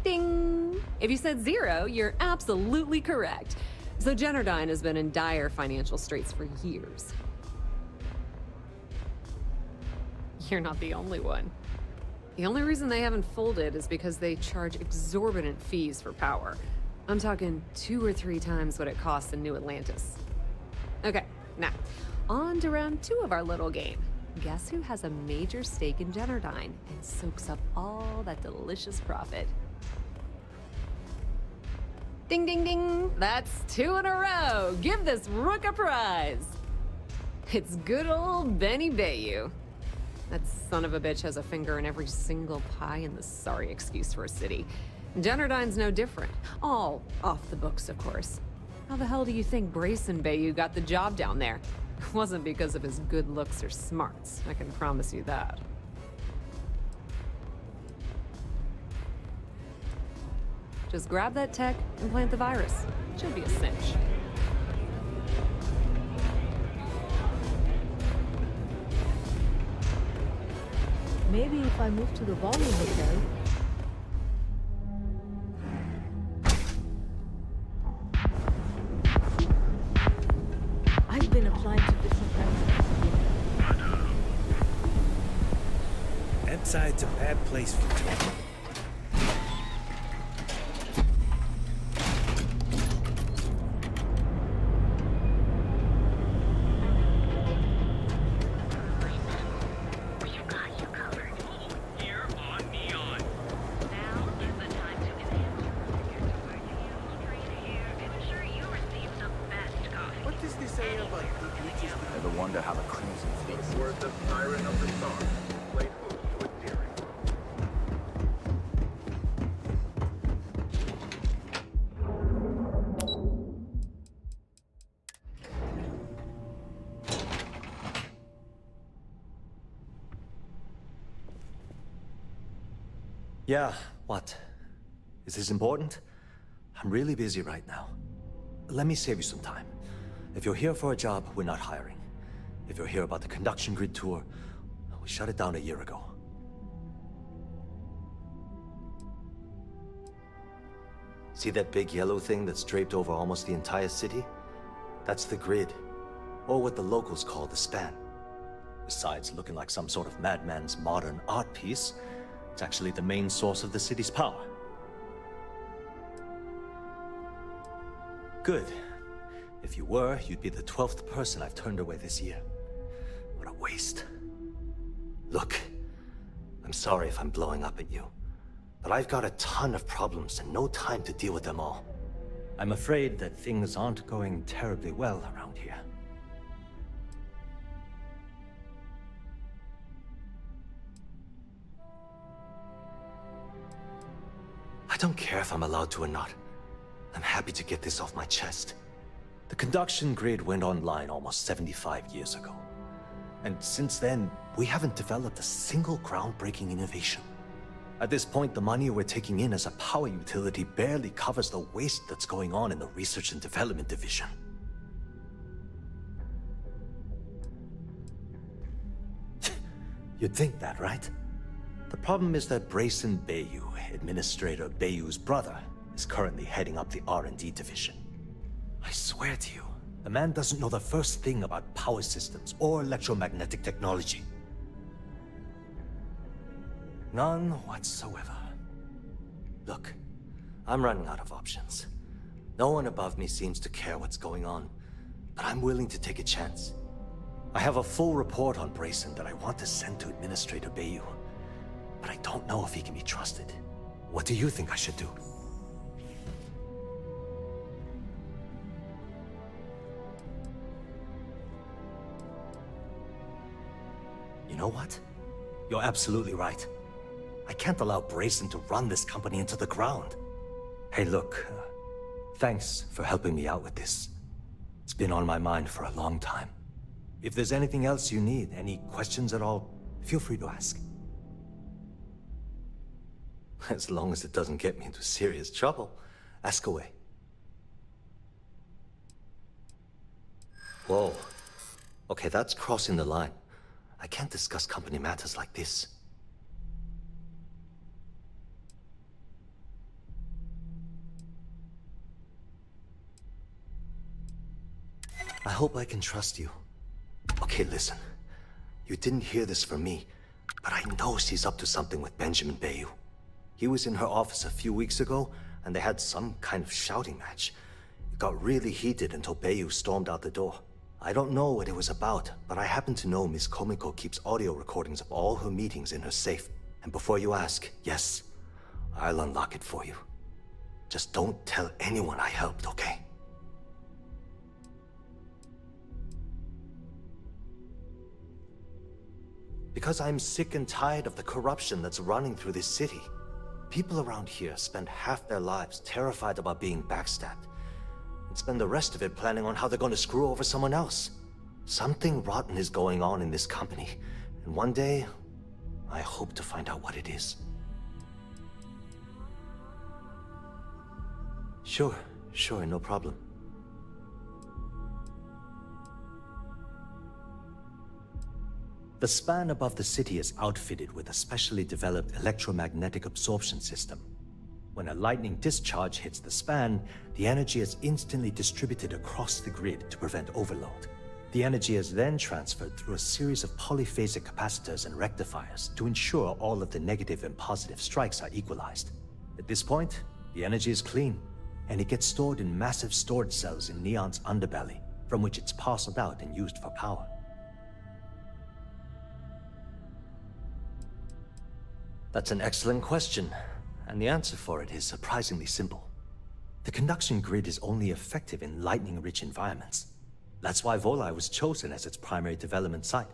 S20: Ding! If you said 0, you're absolutely correct. So Generdyne has been in dire financial straits for years. You're not the only one. The only reason they haven't folded is because they charge exorbitant fees for power. I'm talking 2 or 3 times what it costs in New Atlantis. Okay, now, on to round 2 of our little game. Guess who has a major stake in Generdyne and soaks up all that delicious profit? Ding, ding, ding! That's 2 in a row! Give this Rook a prize! It's good old Benny Bayou. That son of a bitch has a finger in every single pie in the sorry excuse for a city. Generdyne's no different. All off the books, of course. How the hell do you think Brayson Bayou got the job down there? It wasn't because of his good looks or smarts, I can promise you that. Just grab that tech and plant the virus. Should be a cinch.
S12: Maybe if I move to the volume hotel. I've been applying to different places.
S15: That side's a bad place for trouble.
S17: Ever wonder how the Crimson Fleet
S14: Worth the siren of the stars. Played host with Deering.
S21: Yeah, what? Is this important? I'm really busy right now. Let me save you some time. If you're here for a job, we're not hiring. If you're here about the conduction grid tour, we shut it down a year ago. See that big yellow thing that's draped over almost the entire city? That's the grid, or what the locals call the span. Besides looking like some sort of madman's modern art piece, it's actually the main source of the city's power. Good. If you were, you'd be the 12th person I've turned away this year. What a waste. Look, I'm sorry if I'm blowing up at you, but I've got a ton of problems and no time to deal with them all. I'm afraid that things aren't going terribly well around here. I don't care if I'm allowed to or not. I'm happy to get this off my chest. The conduction grid went online almost 75 years ago. And since then, we haven't developed a single groundbreaking innovation. At this point, the money we're taking in as a power utility barely covers the waste that's going on in the research and development division. You'd think that, right? The problem is that Brayson Bayou, Administrator Bayou's brother, is currently heading up the R&D division. I swear to you, the man doesn't know the first thing about power systems or electromagnetic technology. None whatsoever. Look, I'm running out of options. No one above me seems to care what's going on, but I'm willing to take a chance. I have a full report on Brayson that I want to send to Administrator Bayou, but I don't know if he can be trusted. What do you think I should do? You know what? You're absolutely right. I can't allow Brayson to run this company into the ground. Hey, look, thanks for helping me out with this. It's been on my mind for a long time. If there's anything else you need, any questions at all, feel free to ask. As long as it doesn't get me into serious trouble, ask away. Whoa. Okay, that's crossing the line. I can't discuss company matters like this. I hope I can trust you. Okay, listen. You didn't hear this from me, but I know she's up to something with Benjamin Bayou. He was in her office a few weeks ago, and they had some kind of shouting match. It got really heated until Bayou stormed out the door. I don't know what it was about, but I happen to know Miss Komiko keeps audio recordings of all her meetings in her safe. And before you ask, yes, I'll unlock it for you. Just don't tell anyone I helped, okay? Because I'm sick and tired of the corruption that's running through this city. People around here spend half their lives terrified about being backstabbed, and spend the rest of it planning on how they're going to screw over someone else. Something rotten is going on in this company, and one day, I hope to find out what it is. Sure, no problem. The span above the city is outfitted with a specially developed electromagnetic absorption system. When a lightning discharge hits the span, the energy is instantly distributed across the grid to prevent overload. The energy is then transferred through a series of polyphasic capacitors and rectifiers to ensure all of the negative and positive strikes are equalized. At this point, the energy is clean, and it gets stored in massive storage cells in Neon's underbelly, from which it's parceled out and used for power. That's an excellent question, and the answer for it is surprisingly simple. The conduction grid is only effective in lightning-rich environments. That's why Volai was chosen as its primary development site.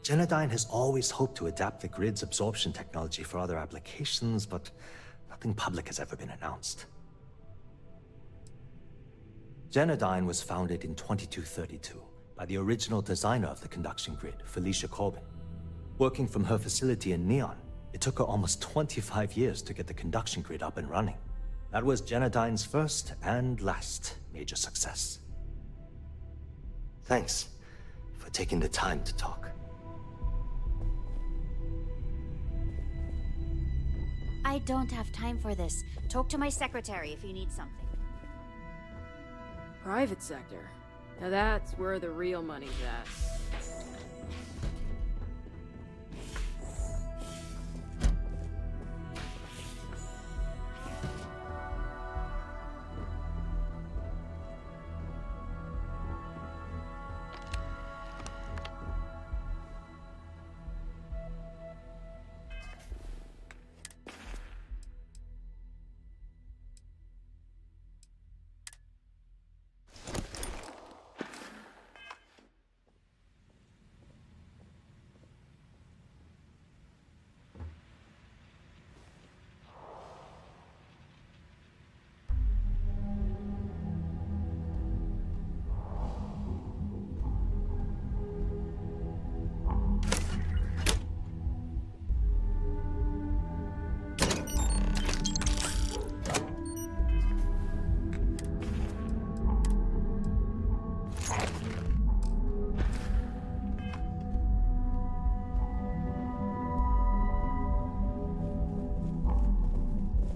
S21: Genodyne has always hoped to adapt the grid's absorption technology for other applications, but nothing public has ever been announced. Genodyne was founded in 2232 by the original designer of the conduction grid, Felicia Corbin. Working from her facility in Neon, it took her almost 25 years to get the conduction grid up and running. That was Genodyne's first and last major success. Thanks for taking the time to talk.
S5: I don't have time for this. Talk to my secretary if you need something.
S3: Private sector. Now that's where the real money's at.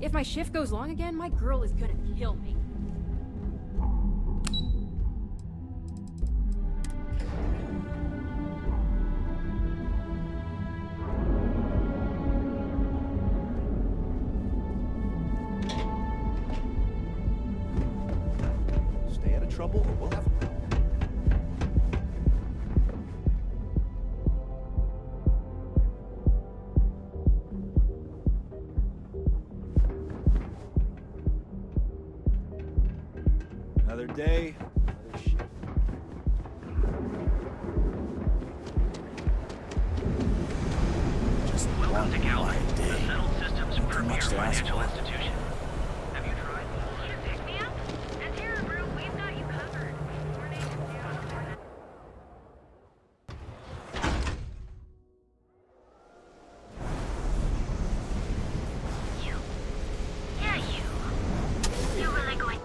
S20: If my shift goes long again, my girl is gonna kill me.
S17: Stay out of trouble or we'll have a problem. Another day, another shit.
S15: Just
S14: Welcome to Galway,
S15: one
S14: the
S15: day.
S14: settled system's
S15: Too
S14: premier
S15: much to ask
S14: financial
S15: for.
S14: institution. Have you tried?
S11: Pick me up? And here, bro, we've got you covered. You? Yeah, you. You really going?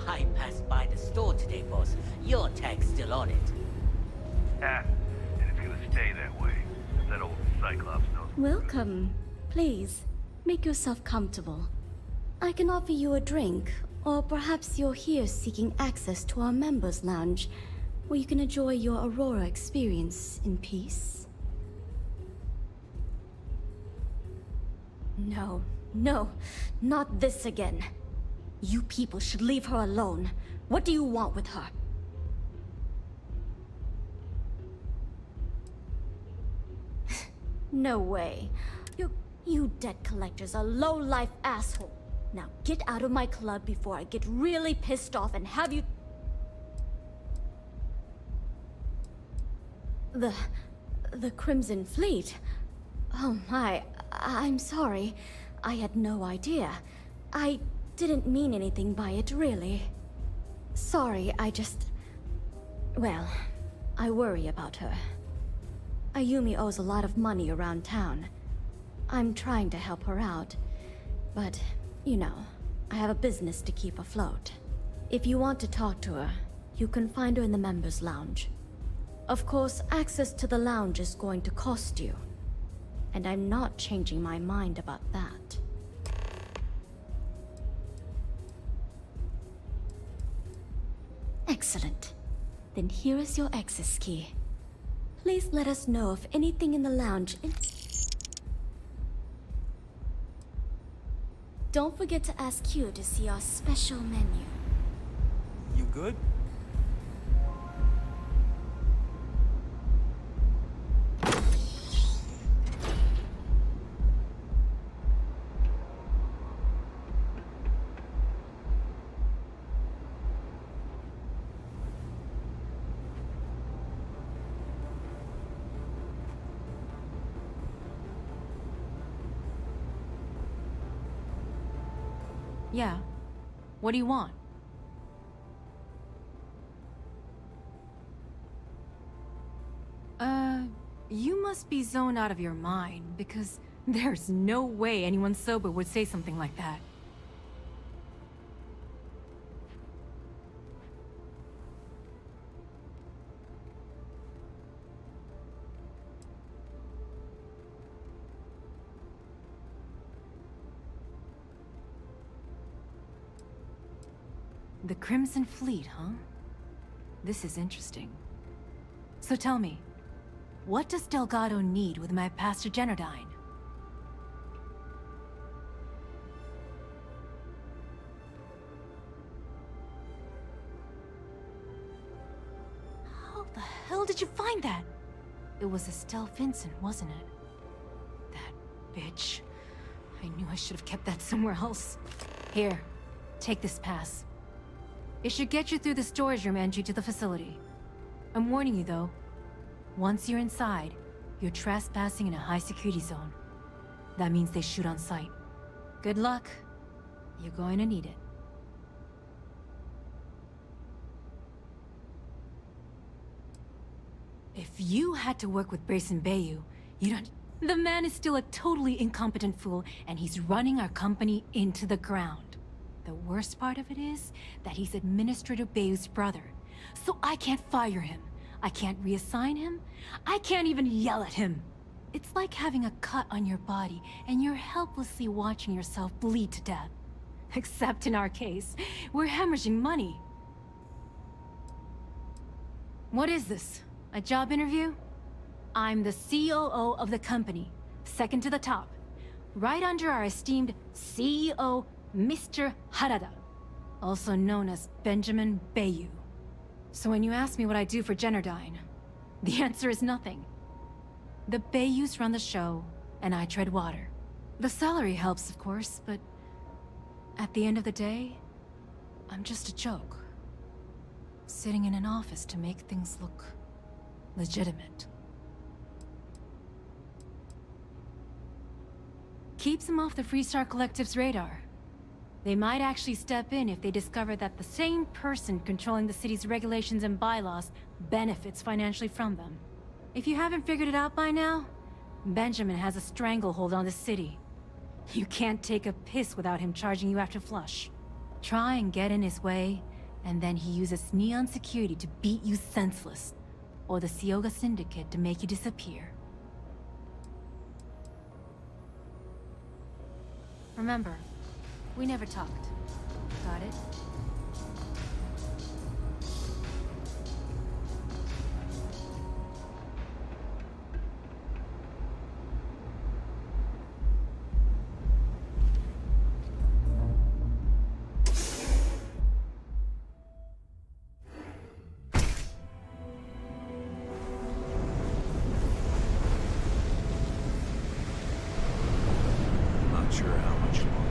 S8: I passed by the store today, boss. Your tag's still on it.
S14: Ah, and it's gonna stay that way. That old Cyclops knows.
S22: Welcome. Please, make yourself comfortable. I can offer you a drink, or perhaps you're here seeking access to our members' lounge, where you can enjoy your Aurora experience in peace. No, no, not this again. You people should leave her alone. What do you want with her? No way. You debt collectors are low-life asshole. Now get out of my club before I get really pissed off and have you... The Crimson Fleet? Oh my, I'm sorry. I had no idea. I didn't mean anything by it, really. Sorry, I just... Well, I worry about her. Ayumi owes a lot of money around town. I'm trying to help her out, but, you know, I have a business to keep afloat. If you want to talk to her, you can find her in the members' lounge. Of course, access to the lounge is going to cost you, and I'm not changing my mind about that. Excellent. Then here is your access key. Please let us know if anything in the lounge... Don't forget to ask Q to see our special menu.
S17: You good?
S2: Yeah. What do you want? You must be zoned out of your mind, because there's no way anyone sober would say something like that. The Crimson Fleet, huh? This is interesting. So tell me, what does Delgado need with my Pastor Genardine? How the hell did you find that? It was Estelle Vincent, wasn't it? That bitch. I knew I should have kept that somewhere else. Here, take this pass. It should get you through the storage room entry to the facility. I'm warning you though, once you're inside, you're trespassing in a high-security zone. That means they shoot on sight. Good luck. You're going to need it. If you had to work with Brayson Bayou, you don't... The man is still a totally incompetent fool, and he's running our company into the ground. The worst part of it is that he's Administrator Bayou's brother, so I can't fire him. I can't reassign him. I can't even yell at him. It's like having a cut on your body and you're helplessly watching yourself bleed to death. Except in our case, we're hemorrhaging money. What is this? A job interview? I'm the COO of the company, second to the top, right under our esteemed CEO, Mr. Harada, also known as Benjamin Bayou. So when you ask me what I do for Generdyne, the answer is nothing. The Bayous run the show, and I tread water. The salary helps, of course, but at the end of the day, I'm just a joke. Sitting in an office to make things look legitimate. Keeps them off the Freestar Collective's radar. They might actually step in if they discover that the same person controlling the city's regulations and bylaws benefits financially from them. If you haven't figured it out by now, Benjamin has a stranglehold on the city. You can't take a piss without him charging you after flush. Try and get in his way, and then he uses Neon security to beat you senseless, or the Sioga Syndicate to make you disappear. Remember, we never talked. Got it?
S17: Not sure how much longer.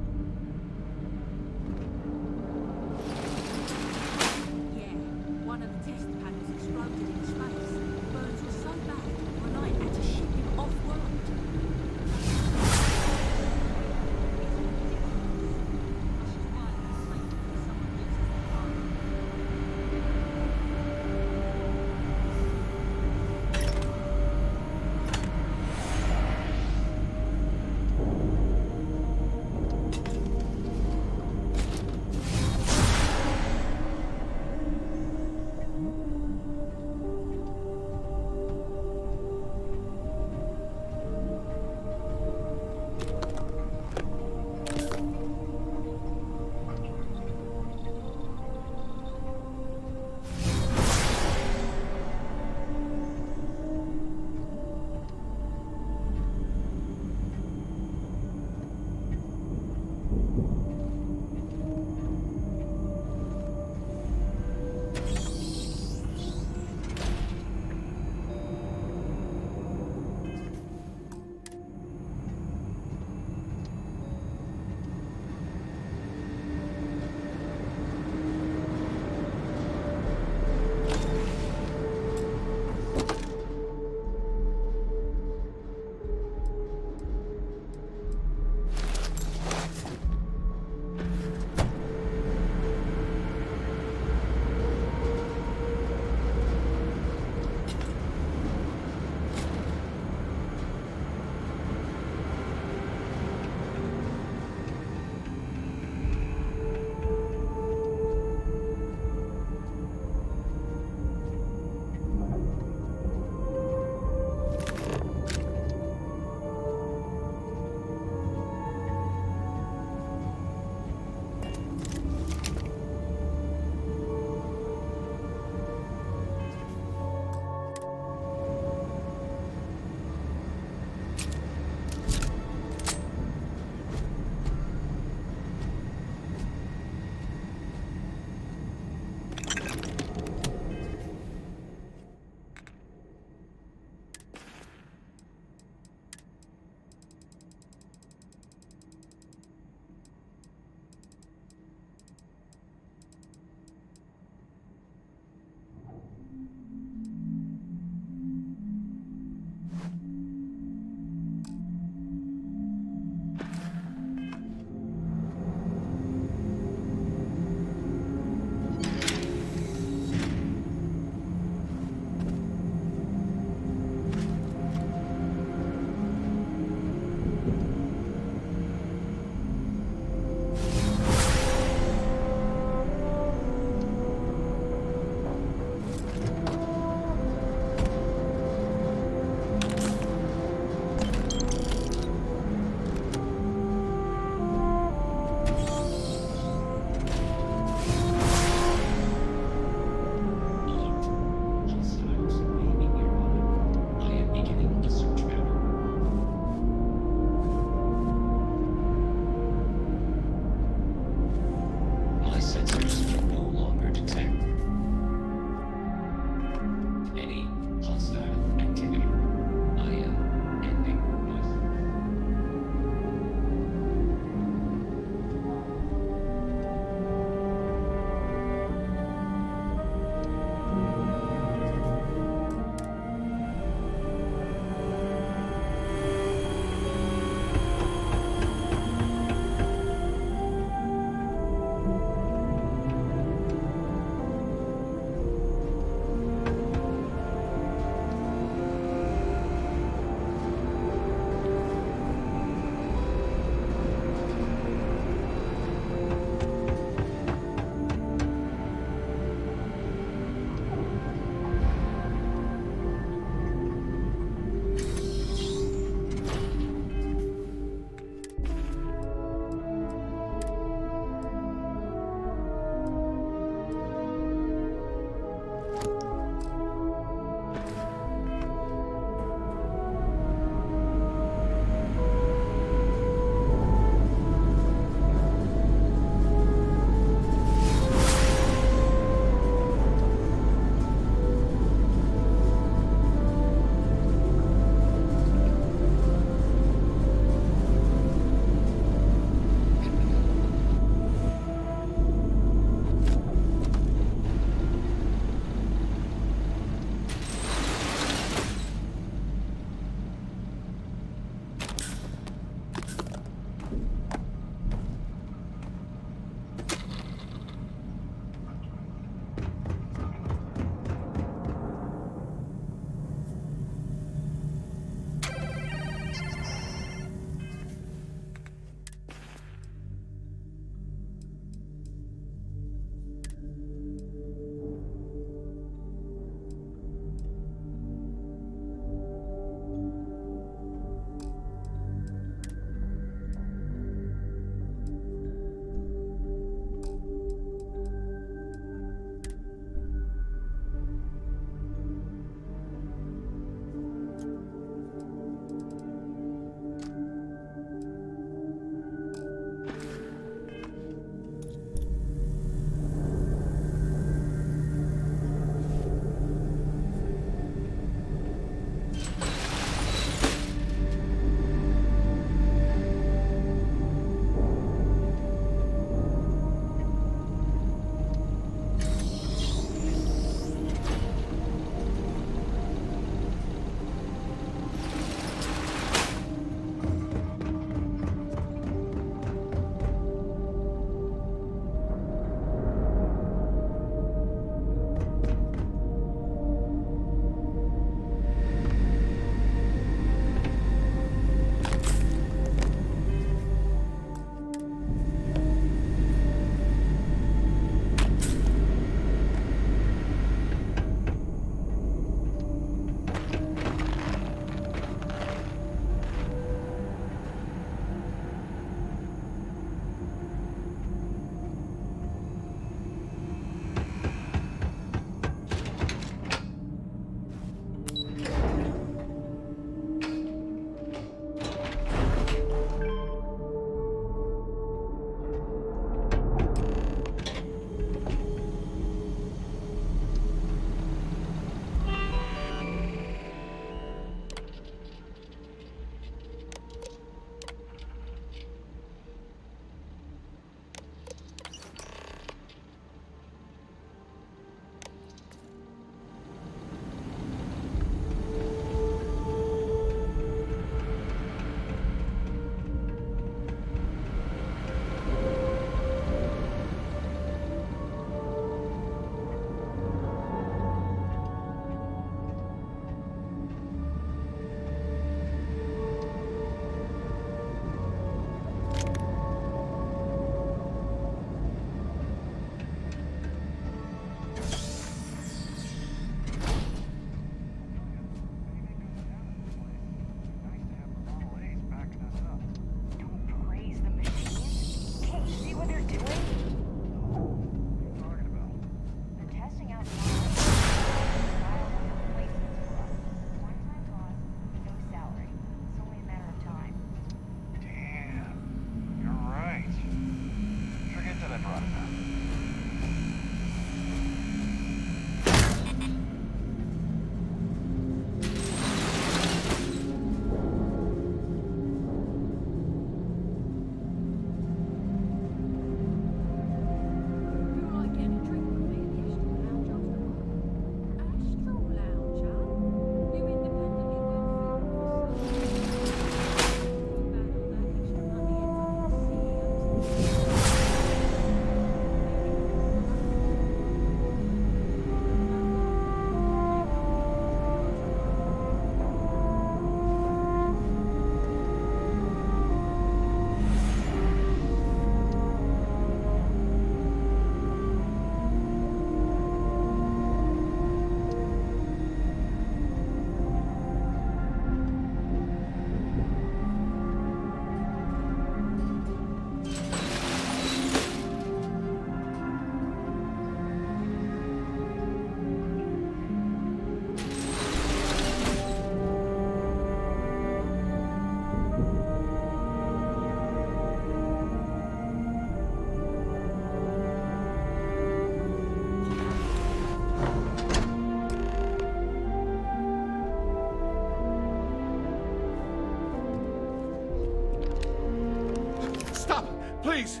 S6: Please,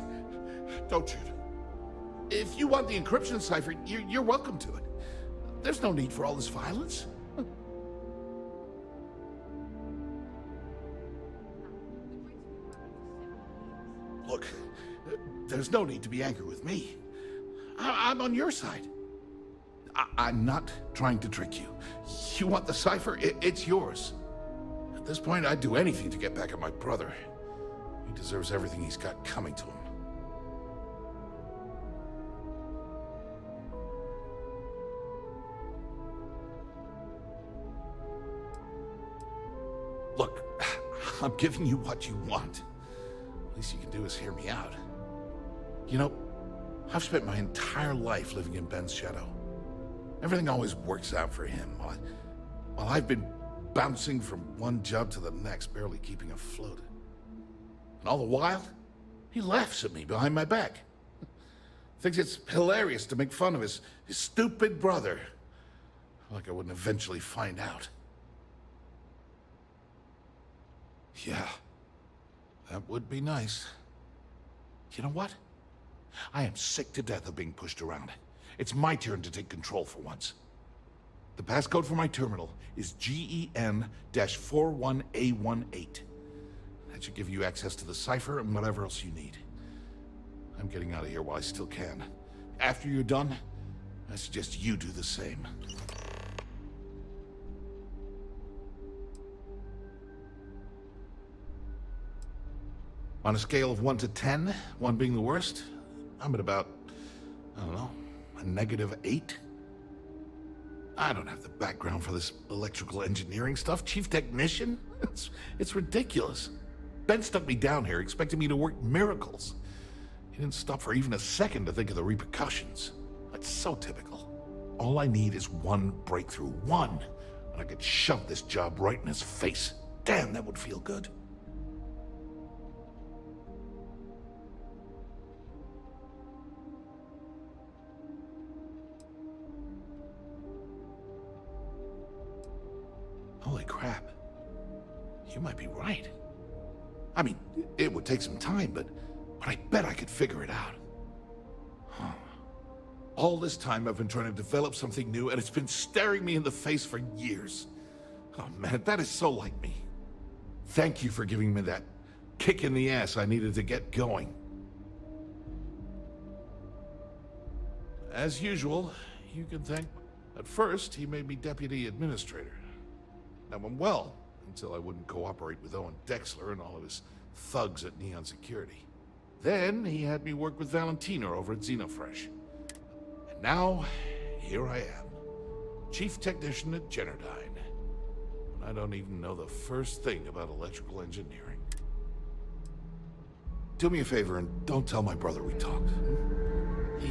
S6: don't shoot. If you want the encryption cipher, you're welcome to it. There's no need for all this violence. Look, there's no need to be angry with me. I'm on your side. I'm not trying to trick you. You want the cipher? It's yours. At this point, I'd do anything to get back at my brother. He deserves everything he's got coming to him. Look, I'm giving you what you want. Least you can do is hear me out. You know, I've spent my entire life living in Ben's shadow. Everything always works out for him, while I've been bouncing from one job to the next, barely keeping afloat. And all the while, he laughs at me behind my back. Thinks it's hilarious to make fun of his stupid brother. Like I wouldn't eventually find out. Yeah. That would be nice. You know what? I am sick to death of being pushed around. It's my turn to take control for once. The passcode for my terminal is GEN-41A18. That should give you access to the cipher and whatever else you need. I'm getting out of here while I still can. After you're done, I suggest you do the same. On a scale of 1 to 10, 1 being the worst, I'm at about, I don't know, a -8. I don't have the background for this electrical engineering stuff. Chief technician? It's ridiculous. Ben stuck me down here expecting me to work miracles. He didn't stop for even a second to think of the repercussions. That's so typical. All I need is one breakthrough, one, and I could shove this job right in his face. Damn, that would feel good. Holy crap. You might be right. I mean, it would take some time, but I bet I could figure it out. Huh. All this time I've been trying to develop something new, and it's been staring me in the face for years. Oh man, that is so like me. Thank you for giving me that kick in the ass I needed to get going. As usual, you can thank... At first, he made me deputy administrator. That went well, until I wouldn't cooperate with Owen Dexler and all of his thugs at Neon Security. Then he had me work with Valentina over at Xenofresh. And now, here I am, chief technician at Generdyne. And I don't even know the first thing about electrical engineering. Do me a favor and don't tell my brother we talked. He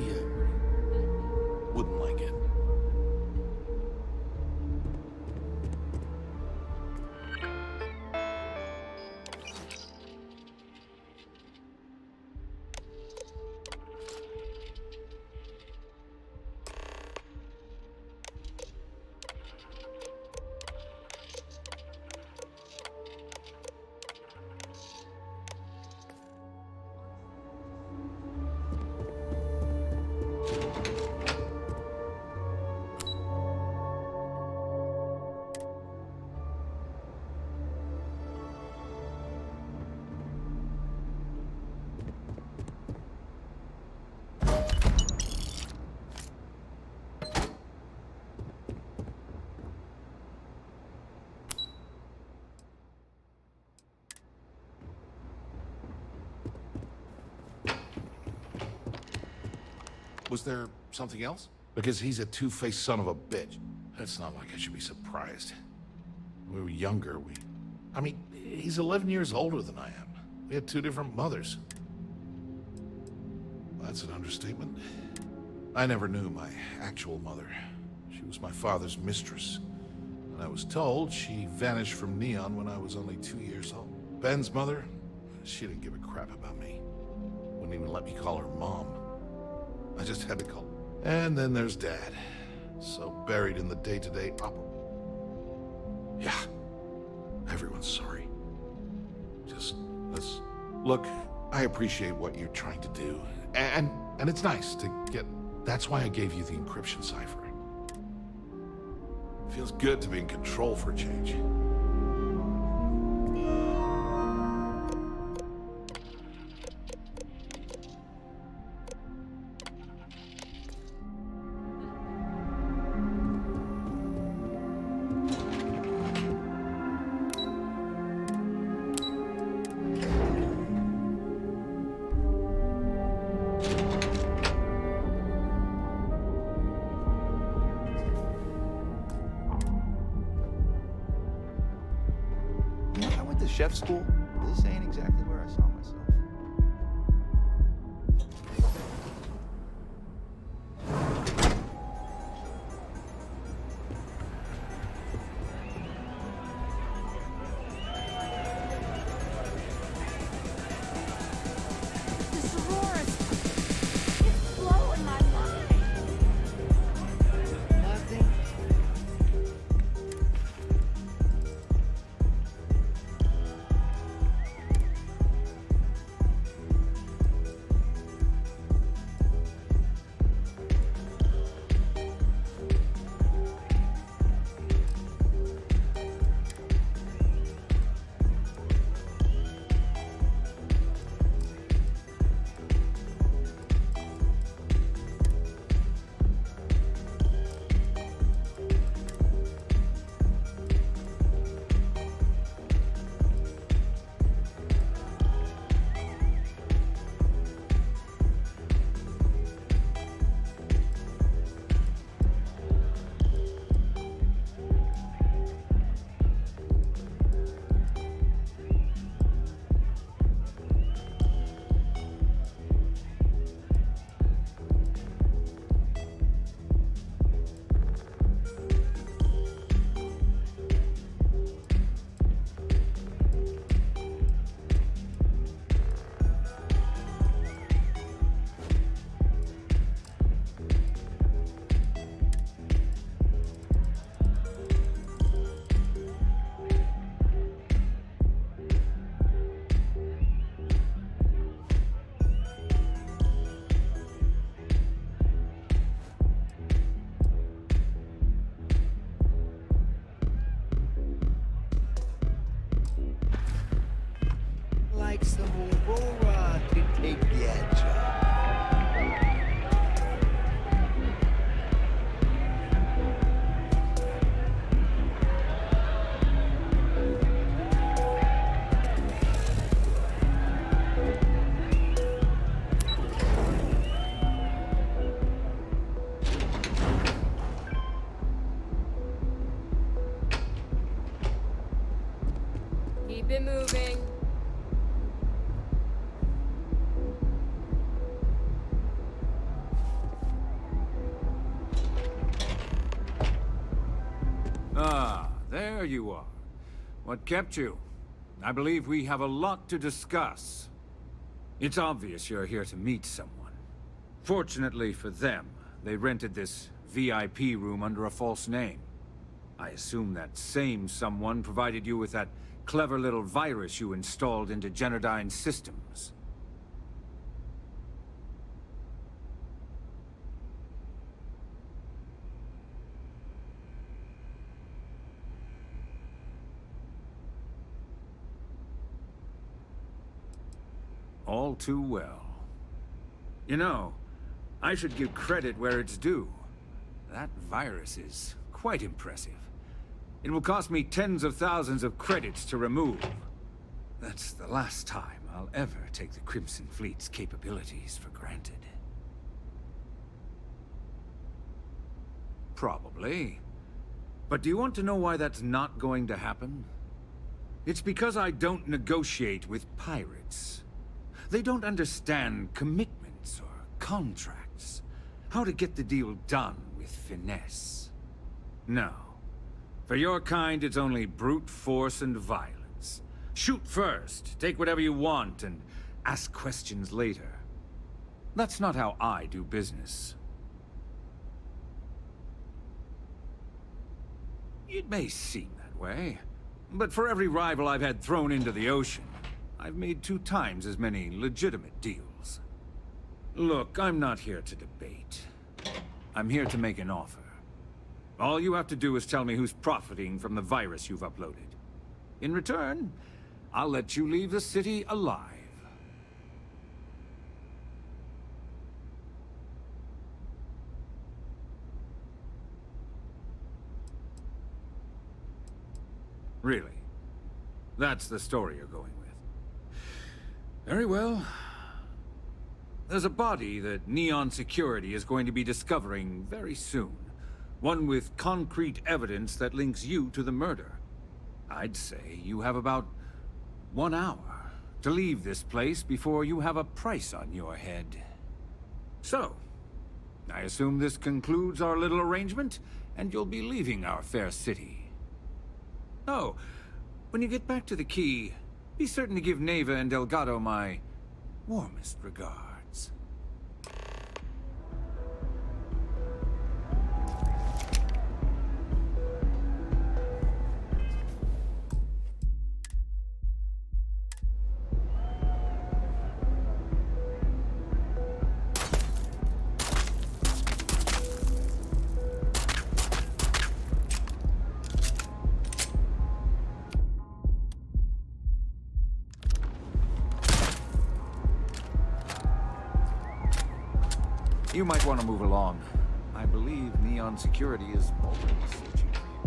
S6: wouldn't like it. Was there something else? Because he's a two-faced son of a bitch. It's not like I should be surprised. When we were younger, I mean, he's 11 years older than I am. We had 2 different mothers. That's an understatement. I never knew my actual mother. She was my father's mistress. And I was told she vanished from Neon when I was only 2 years old. Ben's mother, she didn't give a crap about me. Wouldn't even let me call her mom. I just had to call. And then there's Dad. So buried in the day-to-day Yeah. Everyone's sorry. Just, let's... Look, I appreciate what you're trying to do. And it's nice to get... That's why I gave you the encryption cipher. Feels good to be in control for a change.
S17: I went to chef school. This ain't exactly where I saw myself. Like some Aurora to take the edge off.
S3: Keep it moving.
S7: Ah, there you are. What kept you? I believe we have a lot to discuss. It's obvious you're here to meet someone. Fortunately for them, they rented this VIP room under a false name. I assume that same someone provided you with that clever little virus you installed into Genodyne's systems. All too well. You know, I should give credit where it's due. That virus is quite impressive. It will cost me tens of thousands of credits to remove. That's the last time I'll ever take the Crimson Fleet's capabilities for granted. Probably. But do you want to know why that's not going to happen? It's because I don't negotiate with pirates. They don't understand commitments or contracts. How to get the deal done with finesse. No. For your kind, it's only brute force and violence. Shoot first, take whatever you want, and ask questions later. That's not how I do business. It may seem that way, but for every rival I've had thrown into the ocean, I've made 2 times as many legitimate deals. Look, I'm not here to debate. I'm here to make an offer. All you have to do is tell me who's profiting from the virus you've uploaded. In return, I'll let you leave the city alive. Really? That's the story you're going with. Very well. There's a body that Neon Security is going to be discovering very soon. One with concrete evidence that links you to the murder. I'd say you have about 1 hour to leave this place before you have a price on your head. So, I assume this concludes our little arrangement, and you'll be leaving our fair city. Oh, when you get back to the key, be certain to give Neva and Delgado my warmest regards. You might want to move along. I believe Neon Security is already searching for you.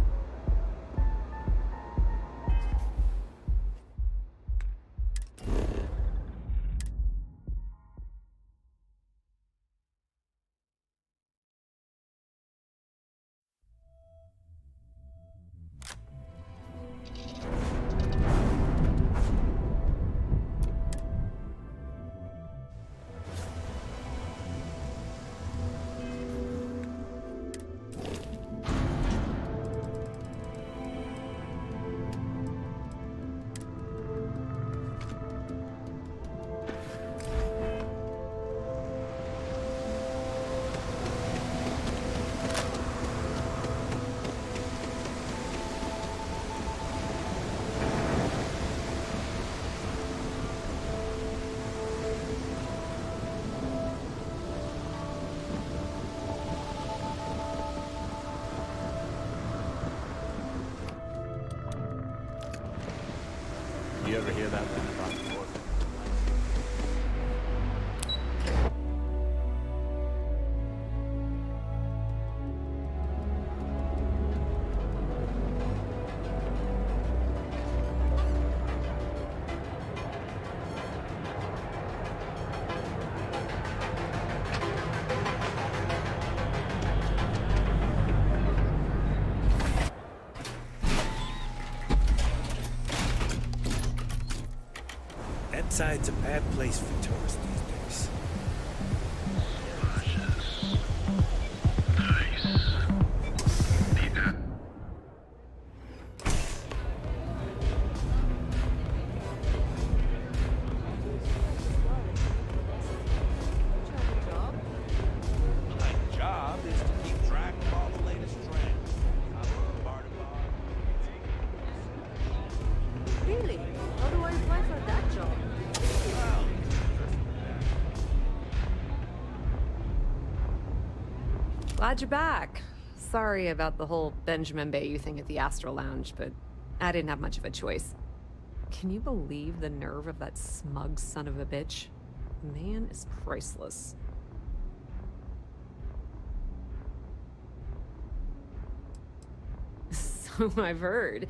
S17: You ever hear that one about the war?
S15: Inside's a bad place for tourists these days.
S17: My job is to keep track of all the latest trends.
S3: Really? How do I apply for that job?
S20: Glad you're back. Sorry about the whole Benjamin Bayou thing at the Astral Lounge, but I didn't have much of a choice. Can you believe the nerve of that smug son of a bitch? The man is priceless. So I've heard.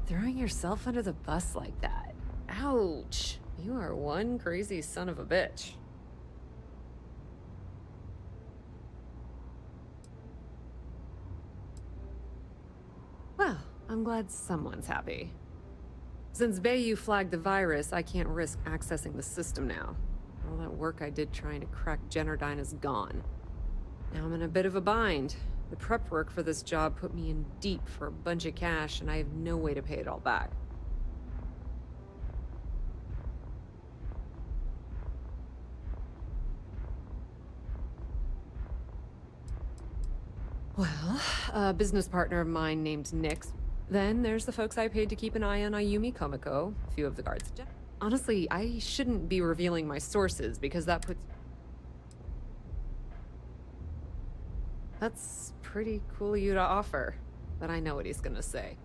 S20: Throwing yourself under the bus like that. Ouch. You are one crazy son of a bitch. Well, I'm glad someone's happy. Since Bayou flagged the virus, I can't risk accessing the system now. All that work I did trying to crack Generdyne is gone. Now I'm in a bit of a bind. The prep work for this job put me in deep for a bunch of cash, and I have no way to pay it all back. Well, a business partner of mine named Nix. Then there's the folks I paid to keep an eye on Ayumi Komiko, a few of the guards. Honestly, I shouldn't be revealing my sources because that puts... That's pretty cool of you to offer, but I know what he's gonna say.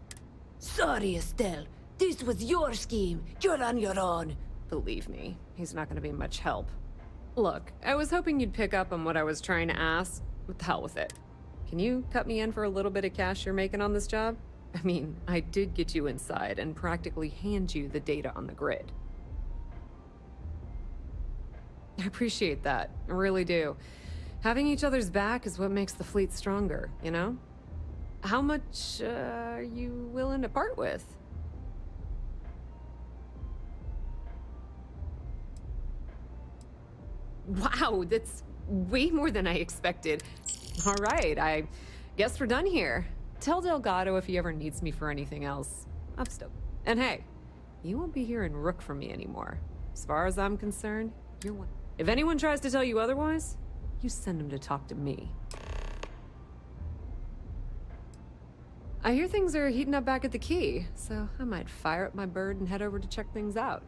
S10: Sorry, Estelle. This was your scheme. You're on your own.
S20: Believe me, he's not gonna be much help. Look, I was hoping you'd pick up on what I was trying to ask. What the hell with it? Can you cut me in for a little bit of cash you're making on this job? I mean, I did get you inside and practically hand you the data on the grid. I appreciate that. I really do. Having each other's back is what makes the fleet stronger, you know? How much are you willing to part with? Wow, that's way more than I expected. All right, I guess we're done here. Tell Delgado if he ever needs me for anything else. I'm stoked. And hey, you won't be hearing Rook from me anymore. As far as I'm concerned, you're one. If anyone tries to tell you otherwise, you send them to talk to me. I hear things are heating up back at the Key, so I might fire up my bird and head over to check things out.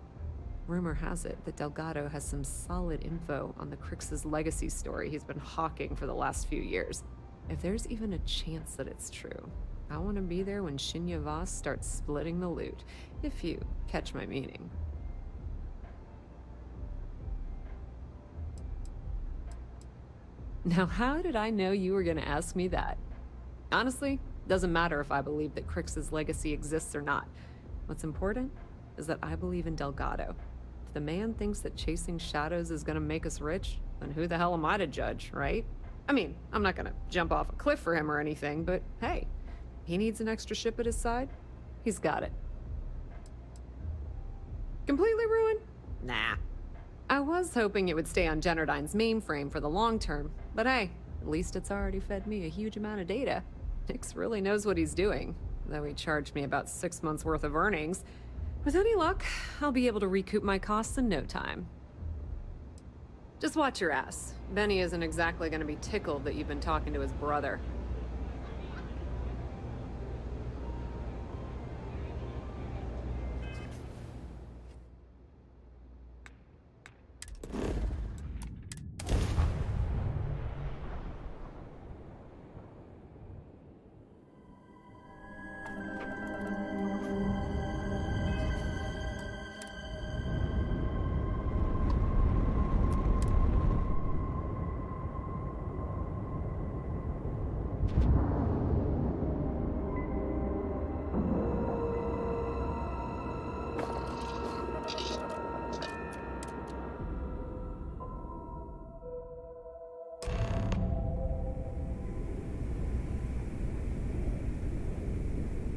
S20: Rumor has it that Delgado has some solid info on the Crix's legacy story he's been hawking for the last few years. If there's even a chance that it's true, I want to be there when Shinya Voss starts splitting the loot, if you catch my meaning. Now, how did I know you were going to ask me that? Honestly, doesn't matter if I believe that Crix's legacy exists or not. What's important is that I believe in Delgado. If the man thinks that chasing shadows is going to make us rich, then who the hell am I to judge, right? I mean, I'm not going to jump off a cliff for him or anything, but hey, he needs an extra ship at his side. He's got it. Completely ruined? Nah. I was hoping it would stay on Generdyne's mainframe for the long term, but hey, at least it's already fed me a huge amount of data. Nix really knows what he's doing, though he charged me about 6 months worth of earnings. With any luck, I'll be able to recoup my costs in no time. Just watch your ass. Benny isn't exactly gonna be tickled that you've been talking to his brother.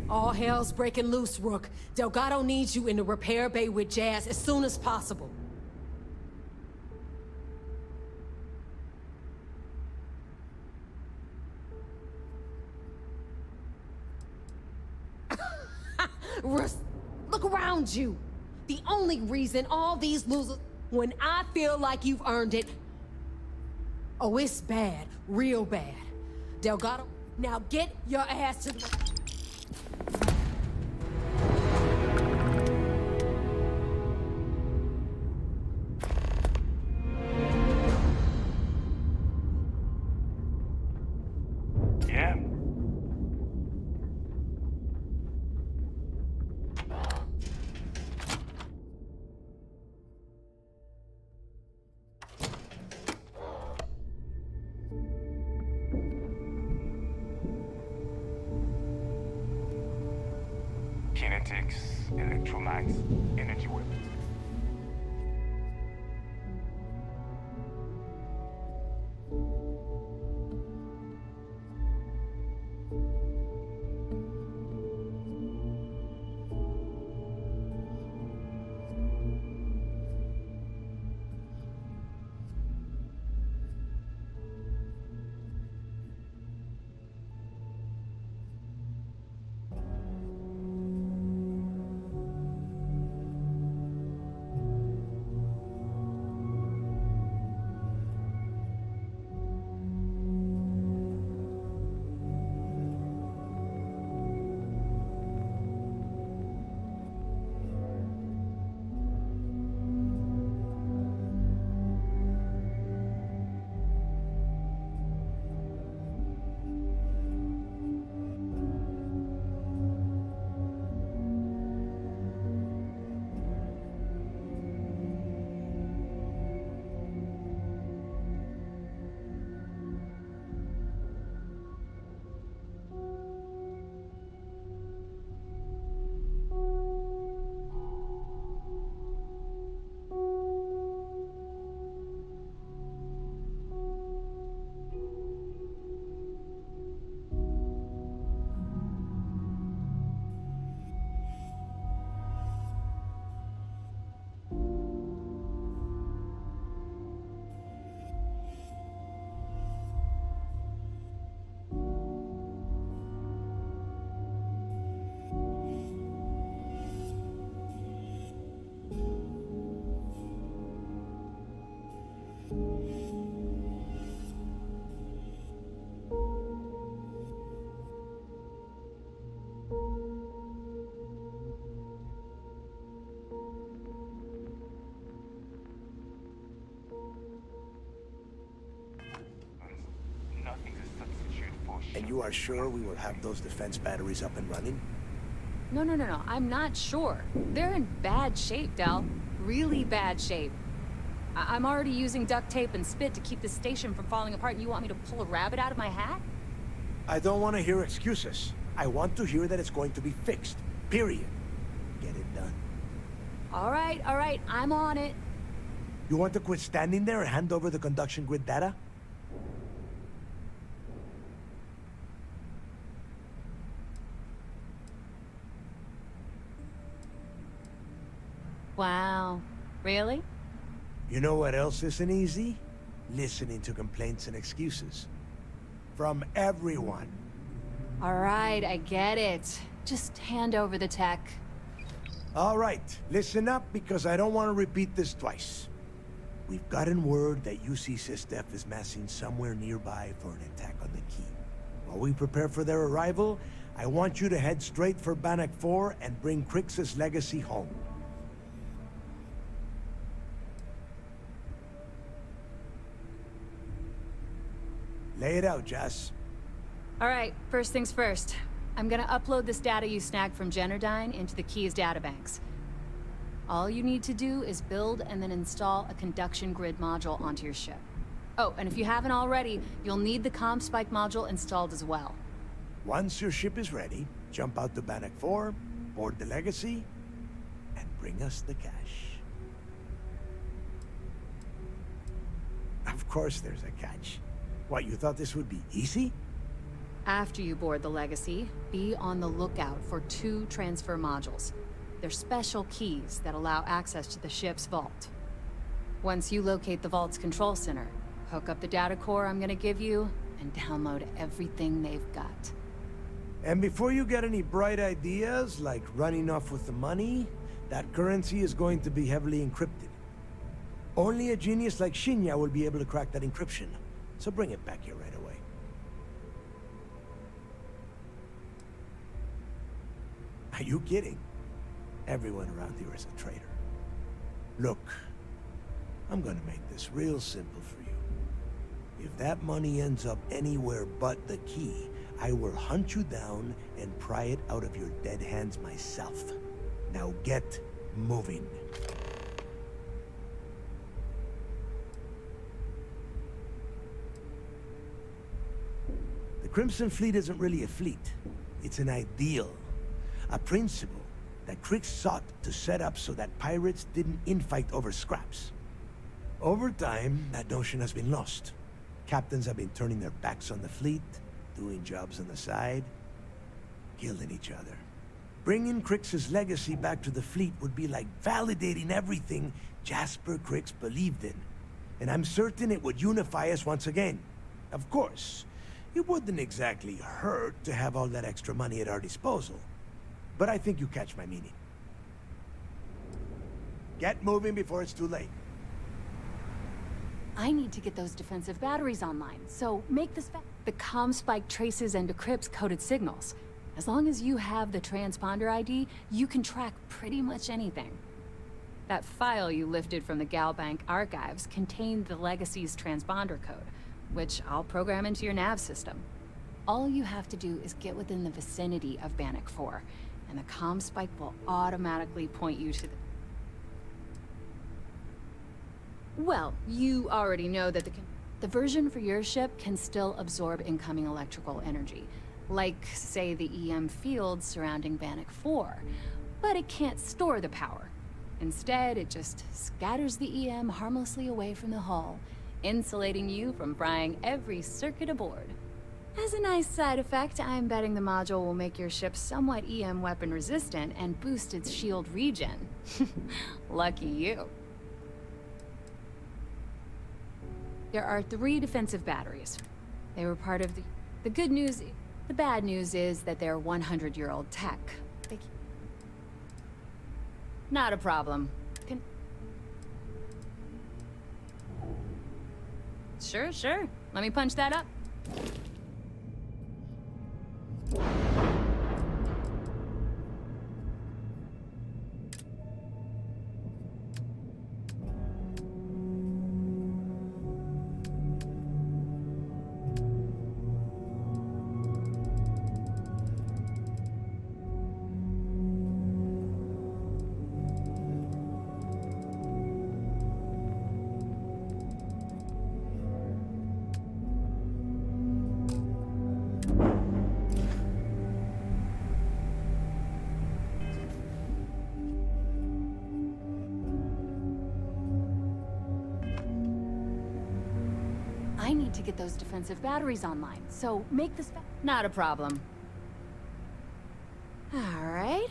S1: All hell's breaking loose, Rook. Delgado needs you in the repair bay with Jazz as soon as possible. Russ, look around you. The only reason all these losers... When I feel like you've earned it... Oh, it's bad. Real bad. Delgado, now get your ass to the...
S16: Yeah. Kinetics, electromags, energy weapon.
S15: you are sure we will have those defense batteries up and running?
S2: No, I'm not sure. They're in bad shape, Del. Really bad shape. I'm already using duct tape and spit to keep the station from falling apart, and you want me to pull a rabbit out of my hat?
S15: I don't want to hear excuses. I want to hear that it's going to be fixed. Period. Get it done.
S2: All right, I'm on it.
S15: You want to quit standing there and hand over the conduction grid data?
S2: Wow. Really?
S15: You know what else isn't easy? Listening to complaints and excuses. From everyone.
S2: All right, I get it. Just hand over the tech.
S15: All right, listen up because I don't want to repeat this twice. We've gotten word that UC Systef is massing somewhere nearby for an attack on the key. While we prepare for their arrival, I want you to head straight for Bannock 4 and bring Crix's legacy home. Lay it out, Jess.
S2: All right, first things first. I'm gonna upload this data you snagged from Generdyne into the Key's databanks. All you need to do is build and then install a conduction grid module onto your ship. Oh, and if you haven't already, you'll need the comm spike module installed as well.
S15: Once your ship is ready, jump out to Bannock 4, board the legacy, and bring us the cash. Of course there's a catch. What, you thought this would be easy?
S2: After you board the Legacy, be on the lookout for 2 transfer modules. They're special keys that allow access to the ship's vault. Once you locate the vault's control center, hook up the data core I'm gonna give you, and download everything they've got.
S15: And before you get any bright ideas, like running off with the money, that currency is going to be heavily encrypted. Only a genius like Shinya will be able to crack that encryption. So bring it back here right away. Are you kidding? Everyone around here is a traitor. Look, I'm gonna make this real simple for you. If that money ends up anywhere but the key, I will hunt you down and pry it out of your dead hands myself. Now get moving. The Crimson Fleet isn't really a fleet. It's an ideal. A principle that Crix sought to set up so that pirates didn't infight over scraps. Over time, that notion has been lost. Captains have been turning their backs on the fleet, doing jobs on the side, killing each other. Bringing Crix's legacy back to the fleet would be like validating everything Jasper Crix believed in. And I'm certain it would unify us once again. Of course, it wouldn't exactly hurt to have all that extra money at our disposal. But I think you catch my meaning. Get moving before it's too late.
S2: I need to get those defensive batteries online, so make this the comm spike traces and decrypts coded signals. As long as you have the transponder ID, you can track pretty much anything. That file you lifted from the Galbank archives contained the Legacy's transponder code, which I'll program into your nav system. All you have to do is get within the vicinity of Bannock 4, and the comm spike will automatically point you to the... Well, you already know that the version for your ship can still absorb incoming electrical energy, like, say, the EM field surrounding Bannock 4, but it can't store the power. Instead, it just scatters the EM harmlessly away from the hull, insulating you from frying every circuit aboard. As a nice side effect, I'm betting the module will make your ship somewhat EM weapon resistant and boost its shield regen. Lucky you. There are 3 defensive batteries. They were part of the good news. The bad news is that they're 100-year-old tech. Not a problem. Sure. Let me punch that up. I need to get those defensive batteries online, so make this
S22: Not a problem. All right.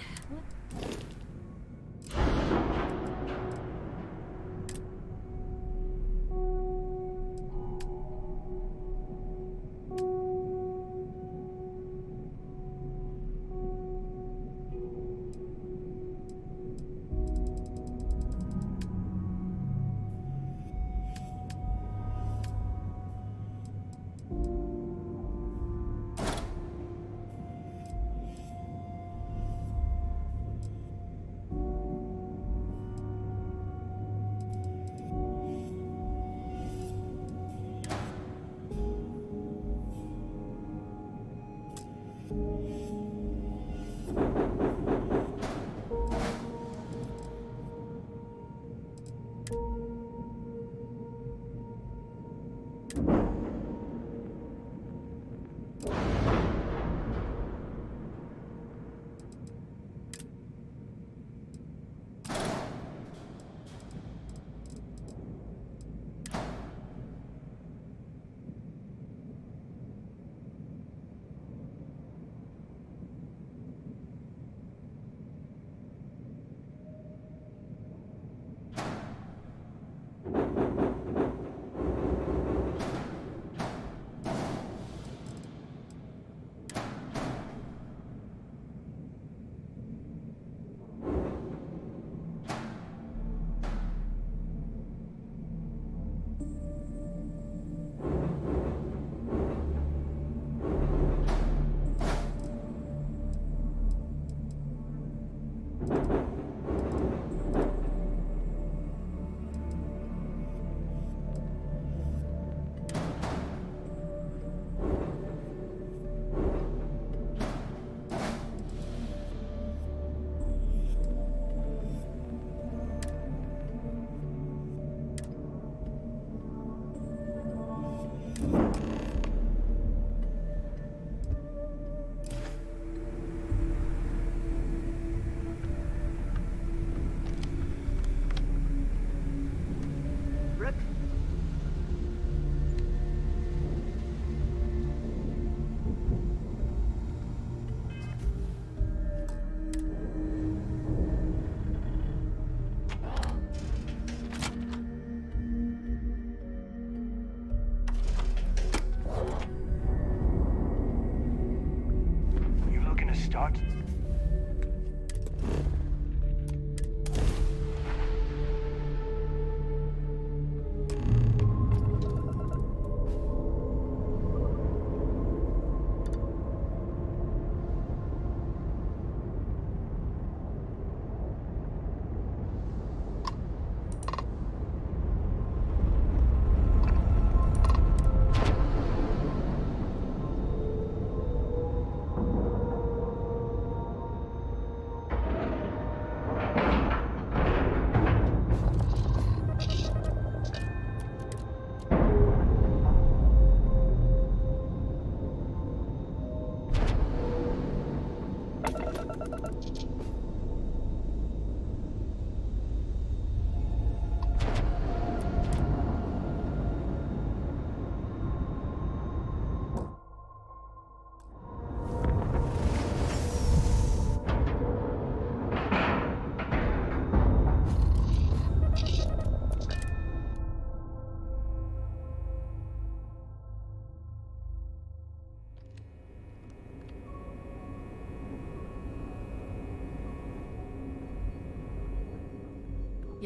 S16: Start.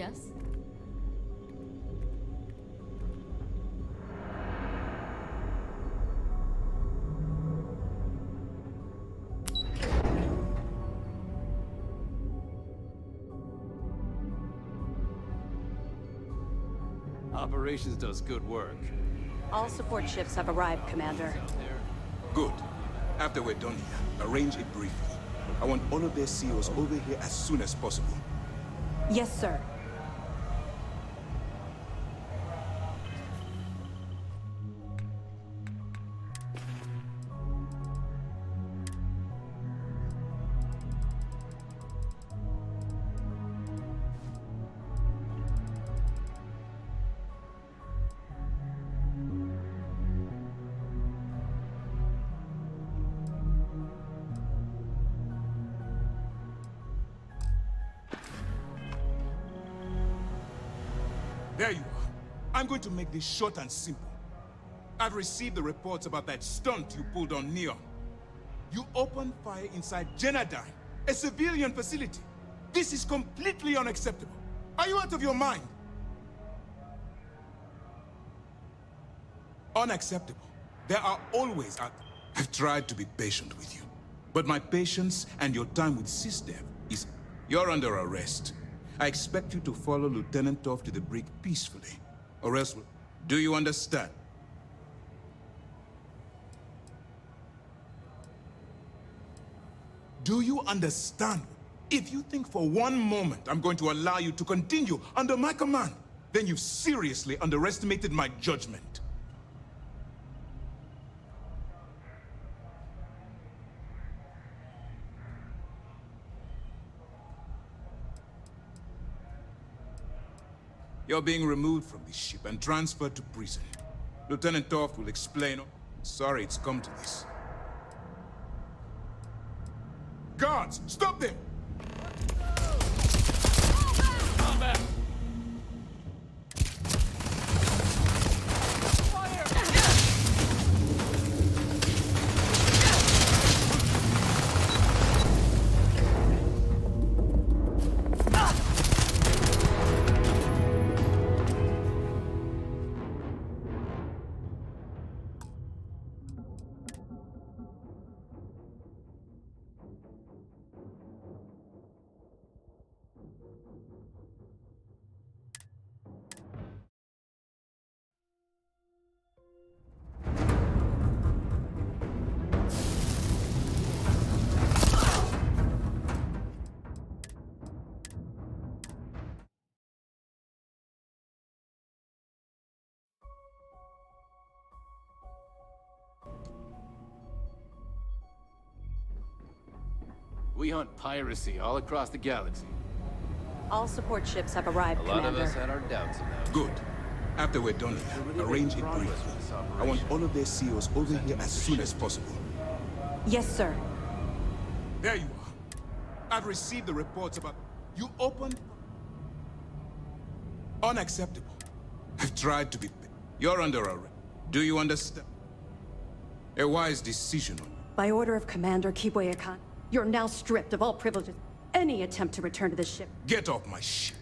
S2: Yes?
S18: Operations does good work.
S19: All support ships have arrived, Commander.
S23: Good. After we're done here, arrange it briefly. I want all of their CEOs over here as soon as possible.
S19: Yes, sir.
S23: There you are. I'm going to make this short and simple. I've received the reports about that stunt you pulled on Neon. You opened fire inside Genadine, a civilian facility. This is completely unacceptable. Are you out of your mind? Unacceptable. There are always I've tried to be patient with you. But my patience and your time with SysDev is... You're under arrest. I expect you to follow Lieutenant Toff to the brig peacefully. Or else... Do you understand? Do you understand? If you think for one moment I'm going to allow you to continue under my command, then you've seriously underestimated my judgment. You're being removed from this ship and transferred to prison. Lieutenant Toft will explain. Sorry it's come to this. Guards, stop them!
S14: Combat!
S18: We hunt piracy all across the galaxy.
S19: All support ships have arrived,
S18: A lot
S19: Commander.
S18: of us had our doubts about.
S23: Good. After we're done here, arrange it briefly. I want all of their CEOs over here as soon as possible.
S19: Yes, sir.
S23: There you are. I've received the reports about... You opened... Unacceptable. I've tried to be... You're under arrest. Do you understand? A wise decision on...
S19: By order of Commander Kibuye Khan, you're now stripped of all privileges. Any attempt to return to the ship.
S23: Get off my ship.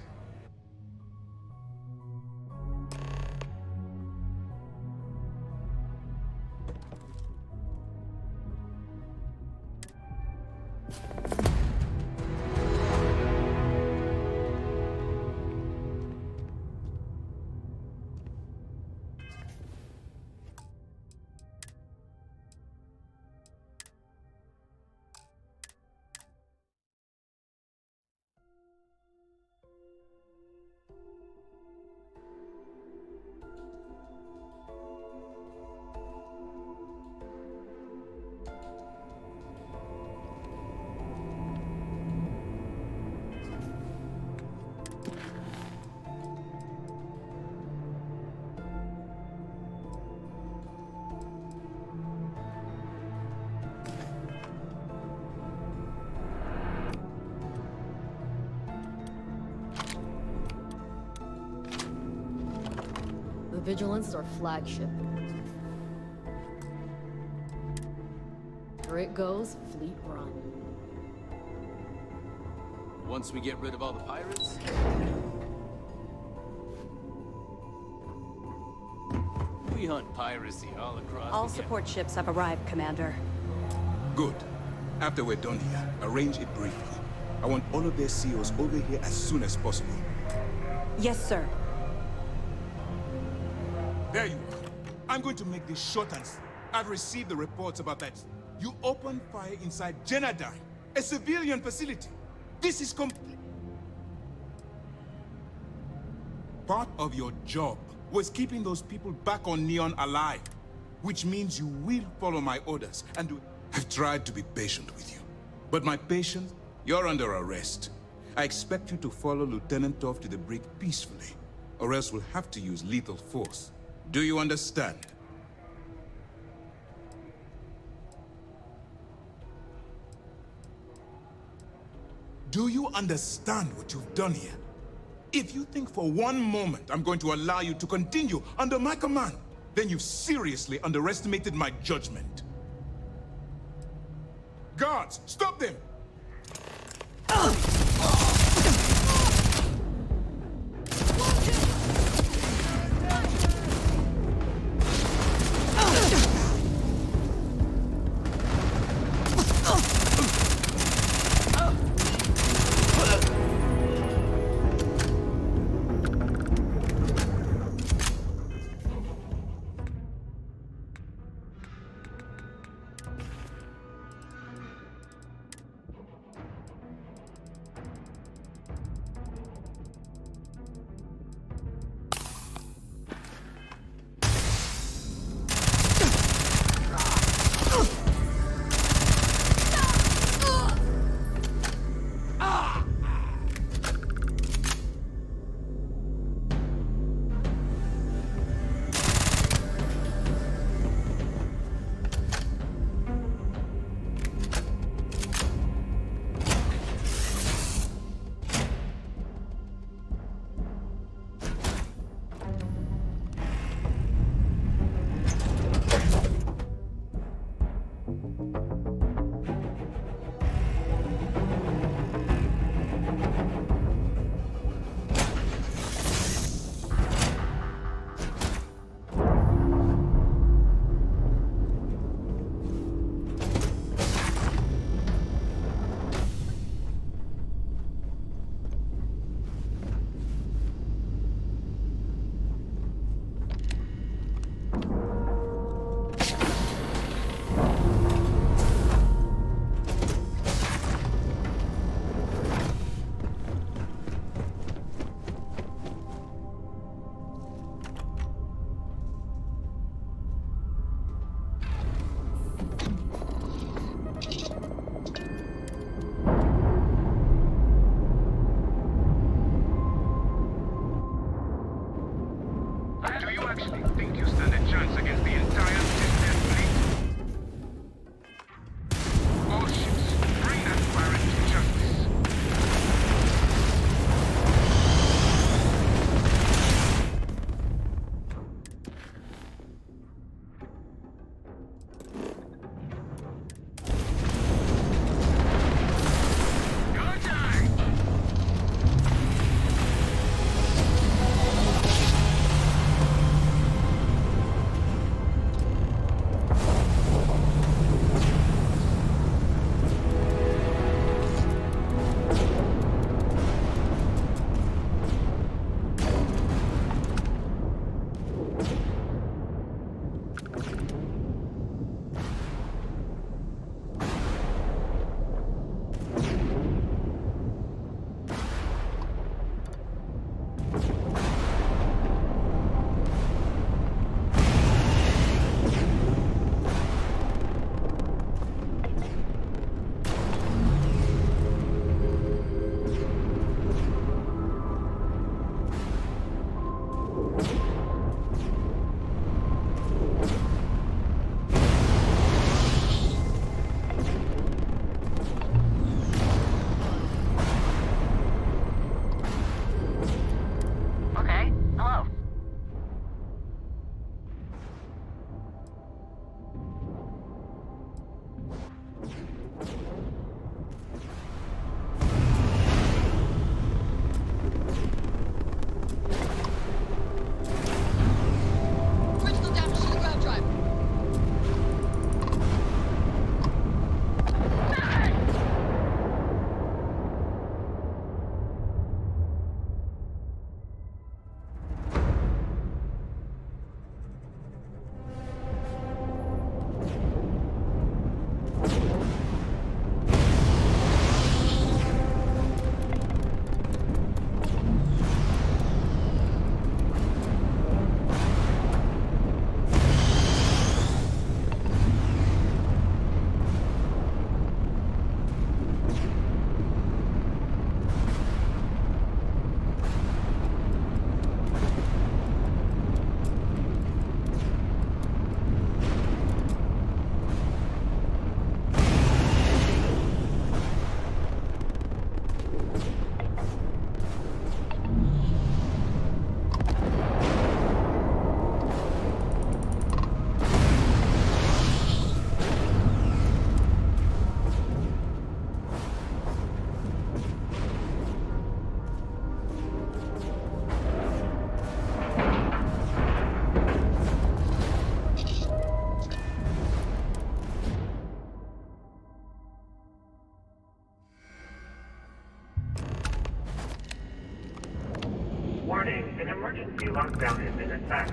S12: The Vigilance is our flagship. Where it goes, fleet run.
S18: Once we get rid of all the pirates, we hunt piracy all across
S19: All
S18: the
S19: support ships have arrived, Commander.
S23: Good. After we're done here, arrange it briefly. I want all of their CEOs over here as soon as possible.
S19: Yes, sir.
S23: There you are. I'm going to make this short and... I've received the reports about that. You opened fire inside Genadine, a civilian facility. This is complete... Part of your job was keeping those people back on Neon alive, which means you will follow my orders and do... I've tried to be patient with you, but my patience... You're under arrest. I expect you to follow Lieutenant Toff to the brig peacefully, or else we'll have to use lethal force. Do you understand? Do you understand what you've done here? If you think for one moment I'm going to allow you to continue under my command, then you've seriously underestimated my judgment. Guards, stop them!
S14: Do you actually think you stand a chance against the entire system fleet? All ships, bring that pirate to justice.
S4: emergency lockdown is in effect.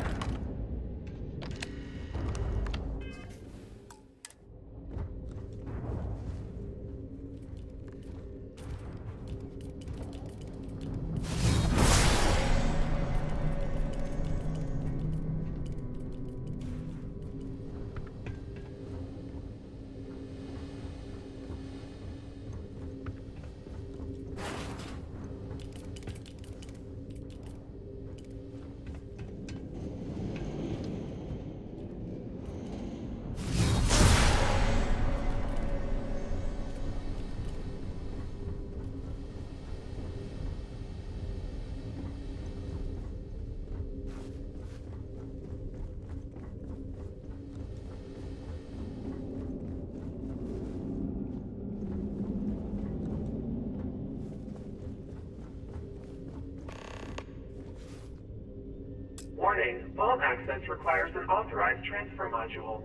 S4: Warning, vault access requires an authorized transfer module.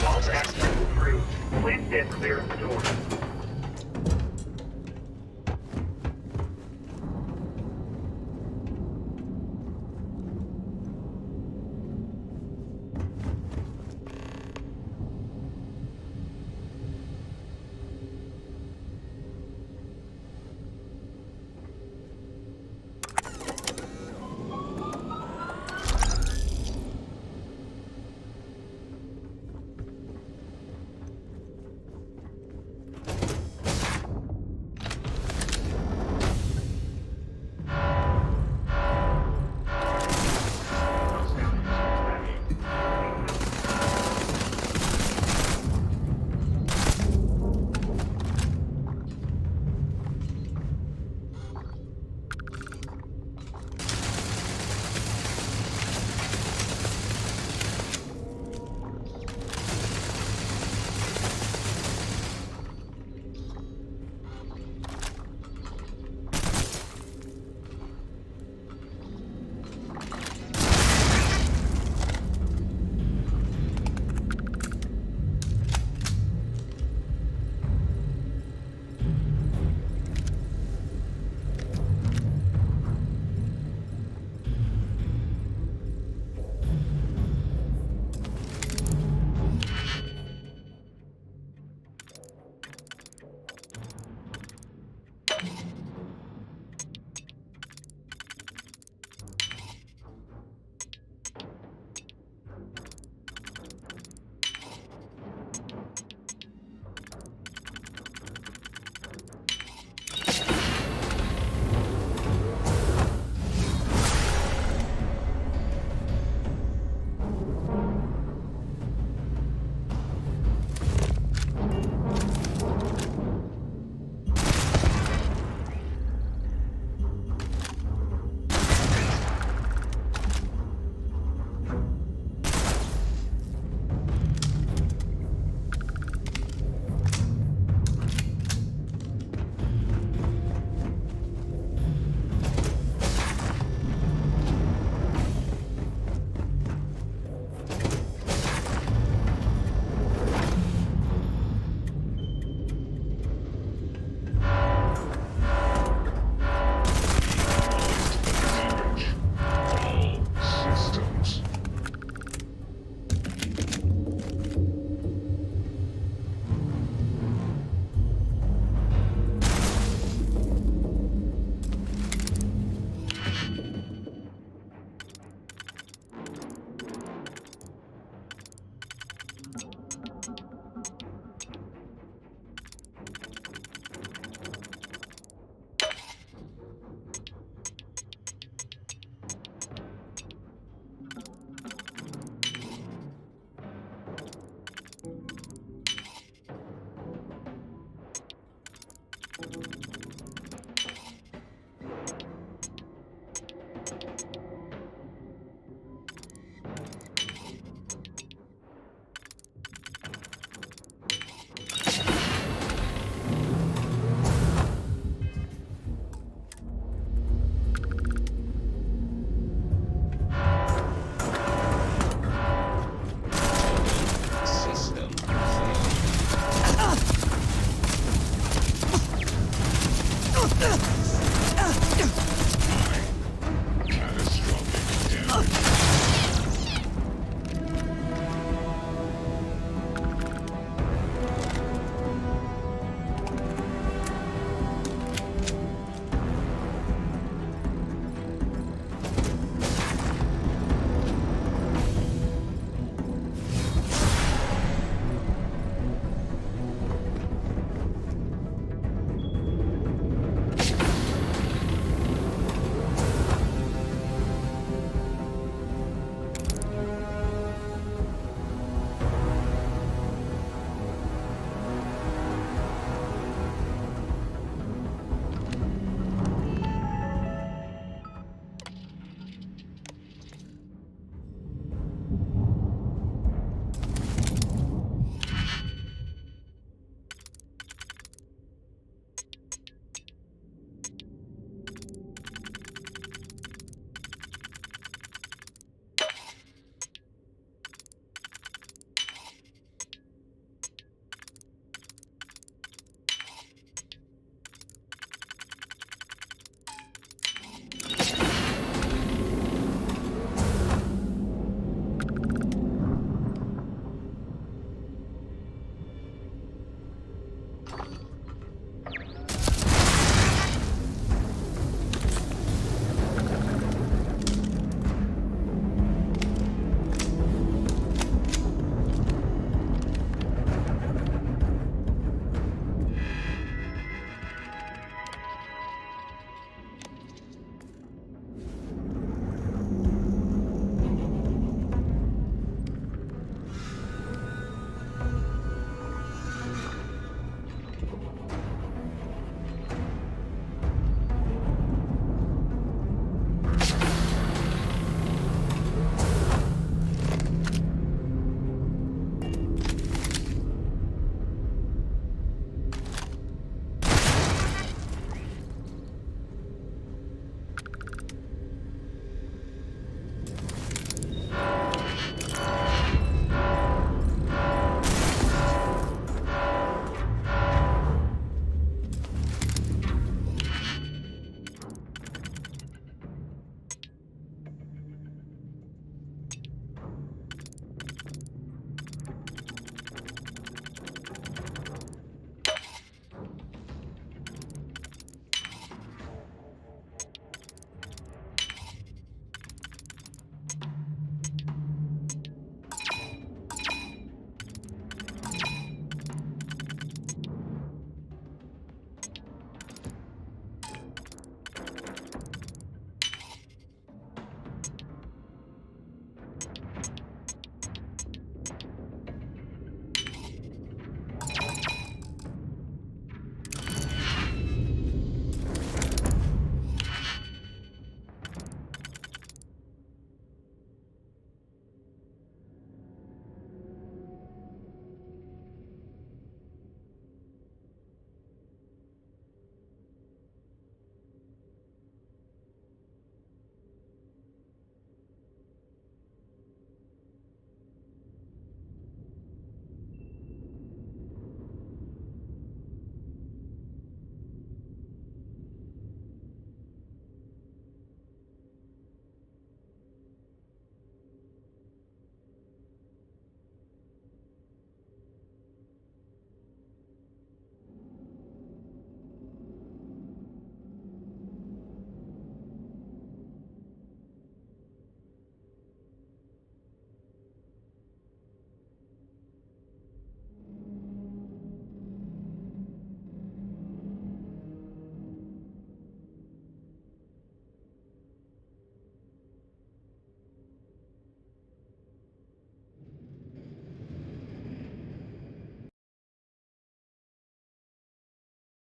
S4: Vault access approved. Please stand clear of the door.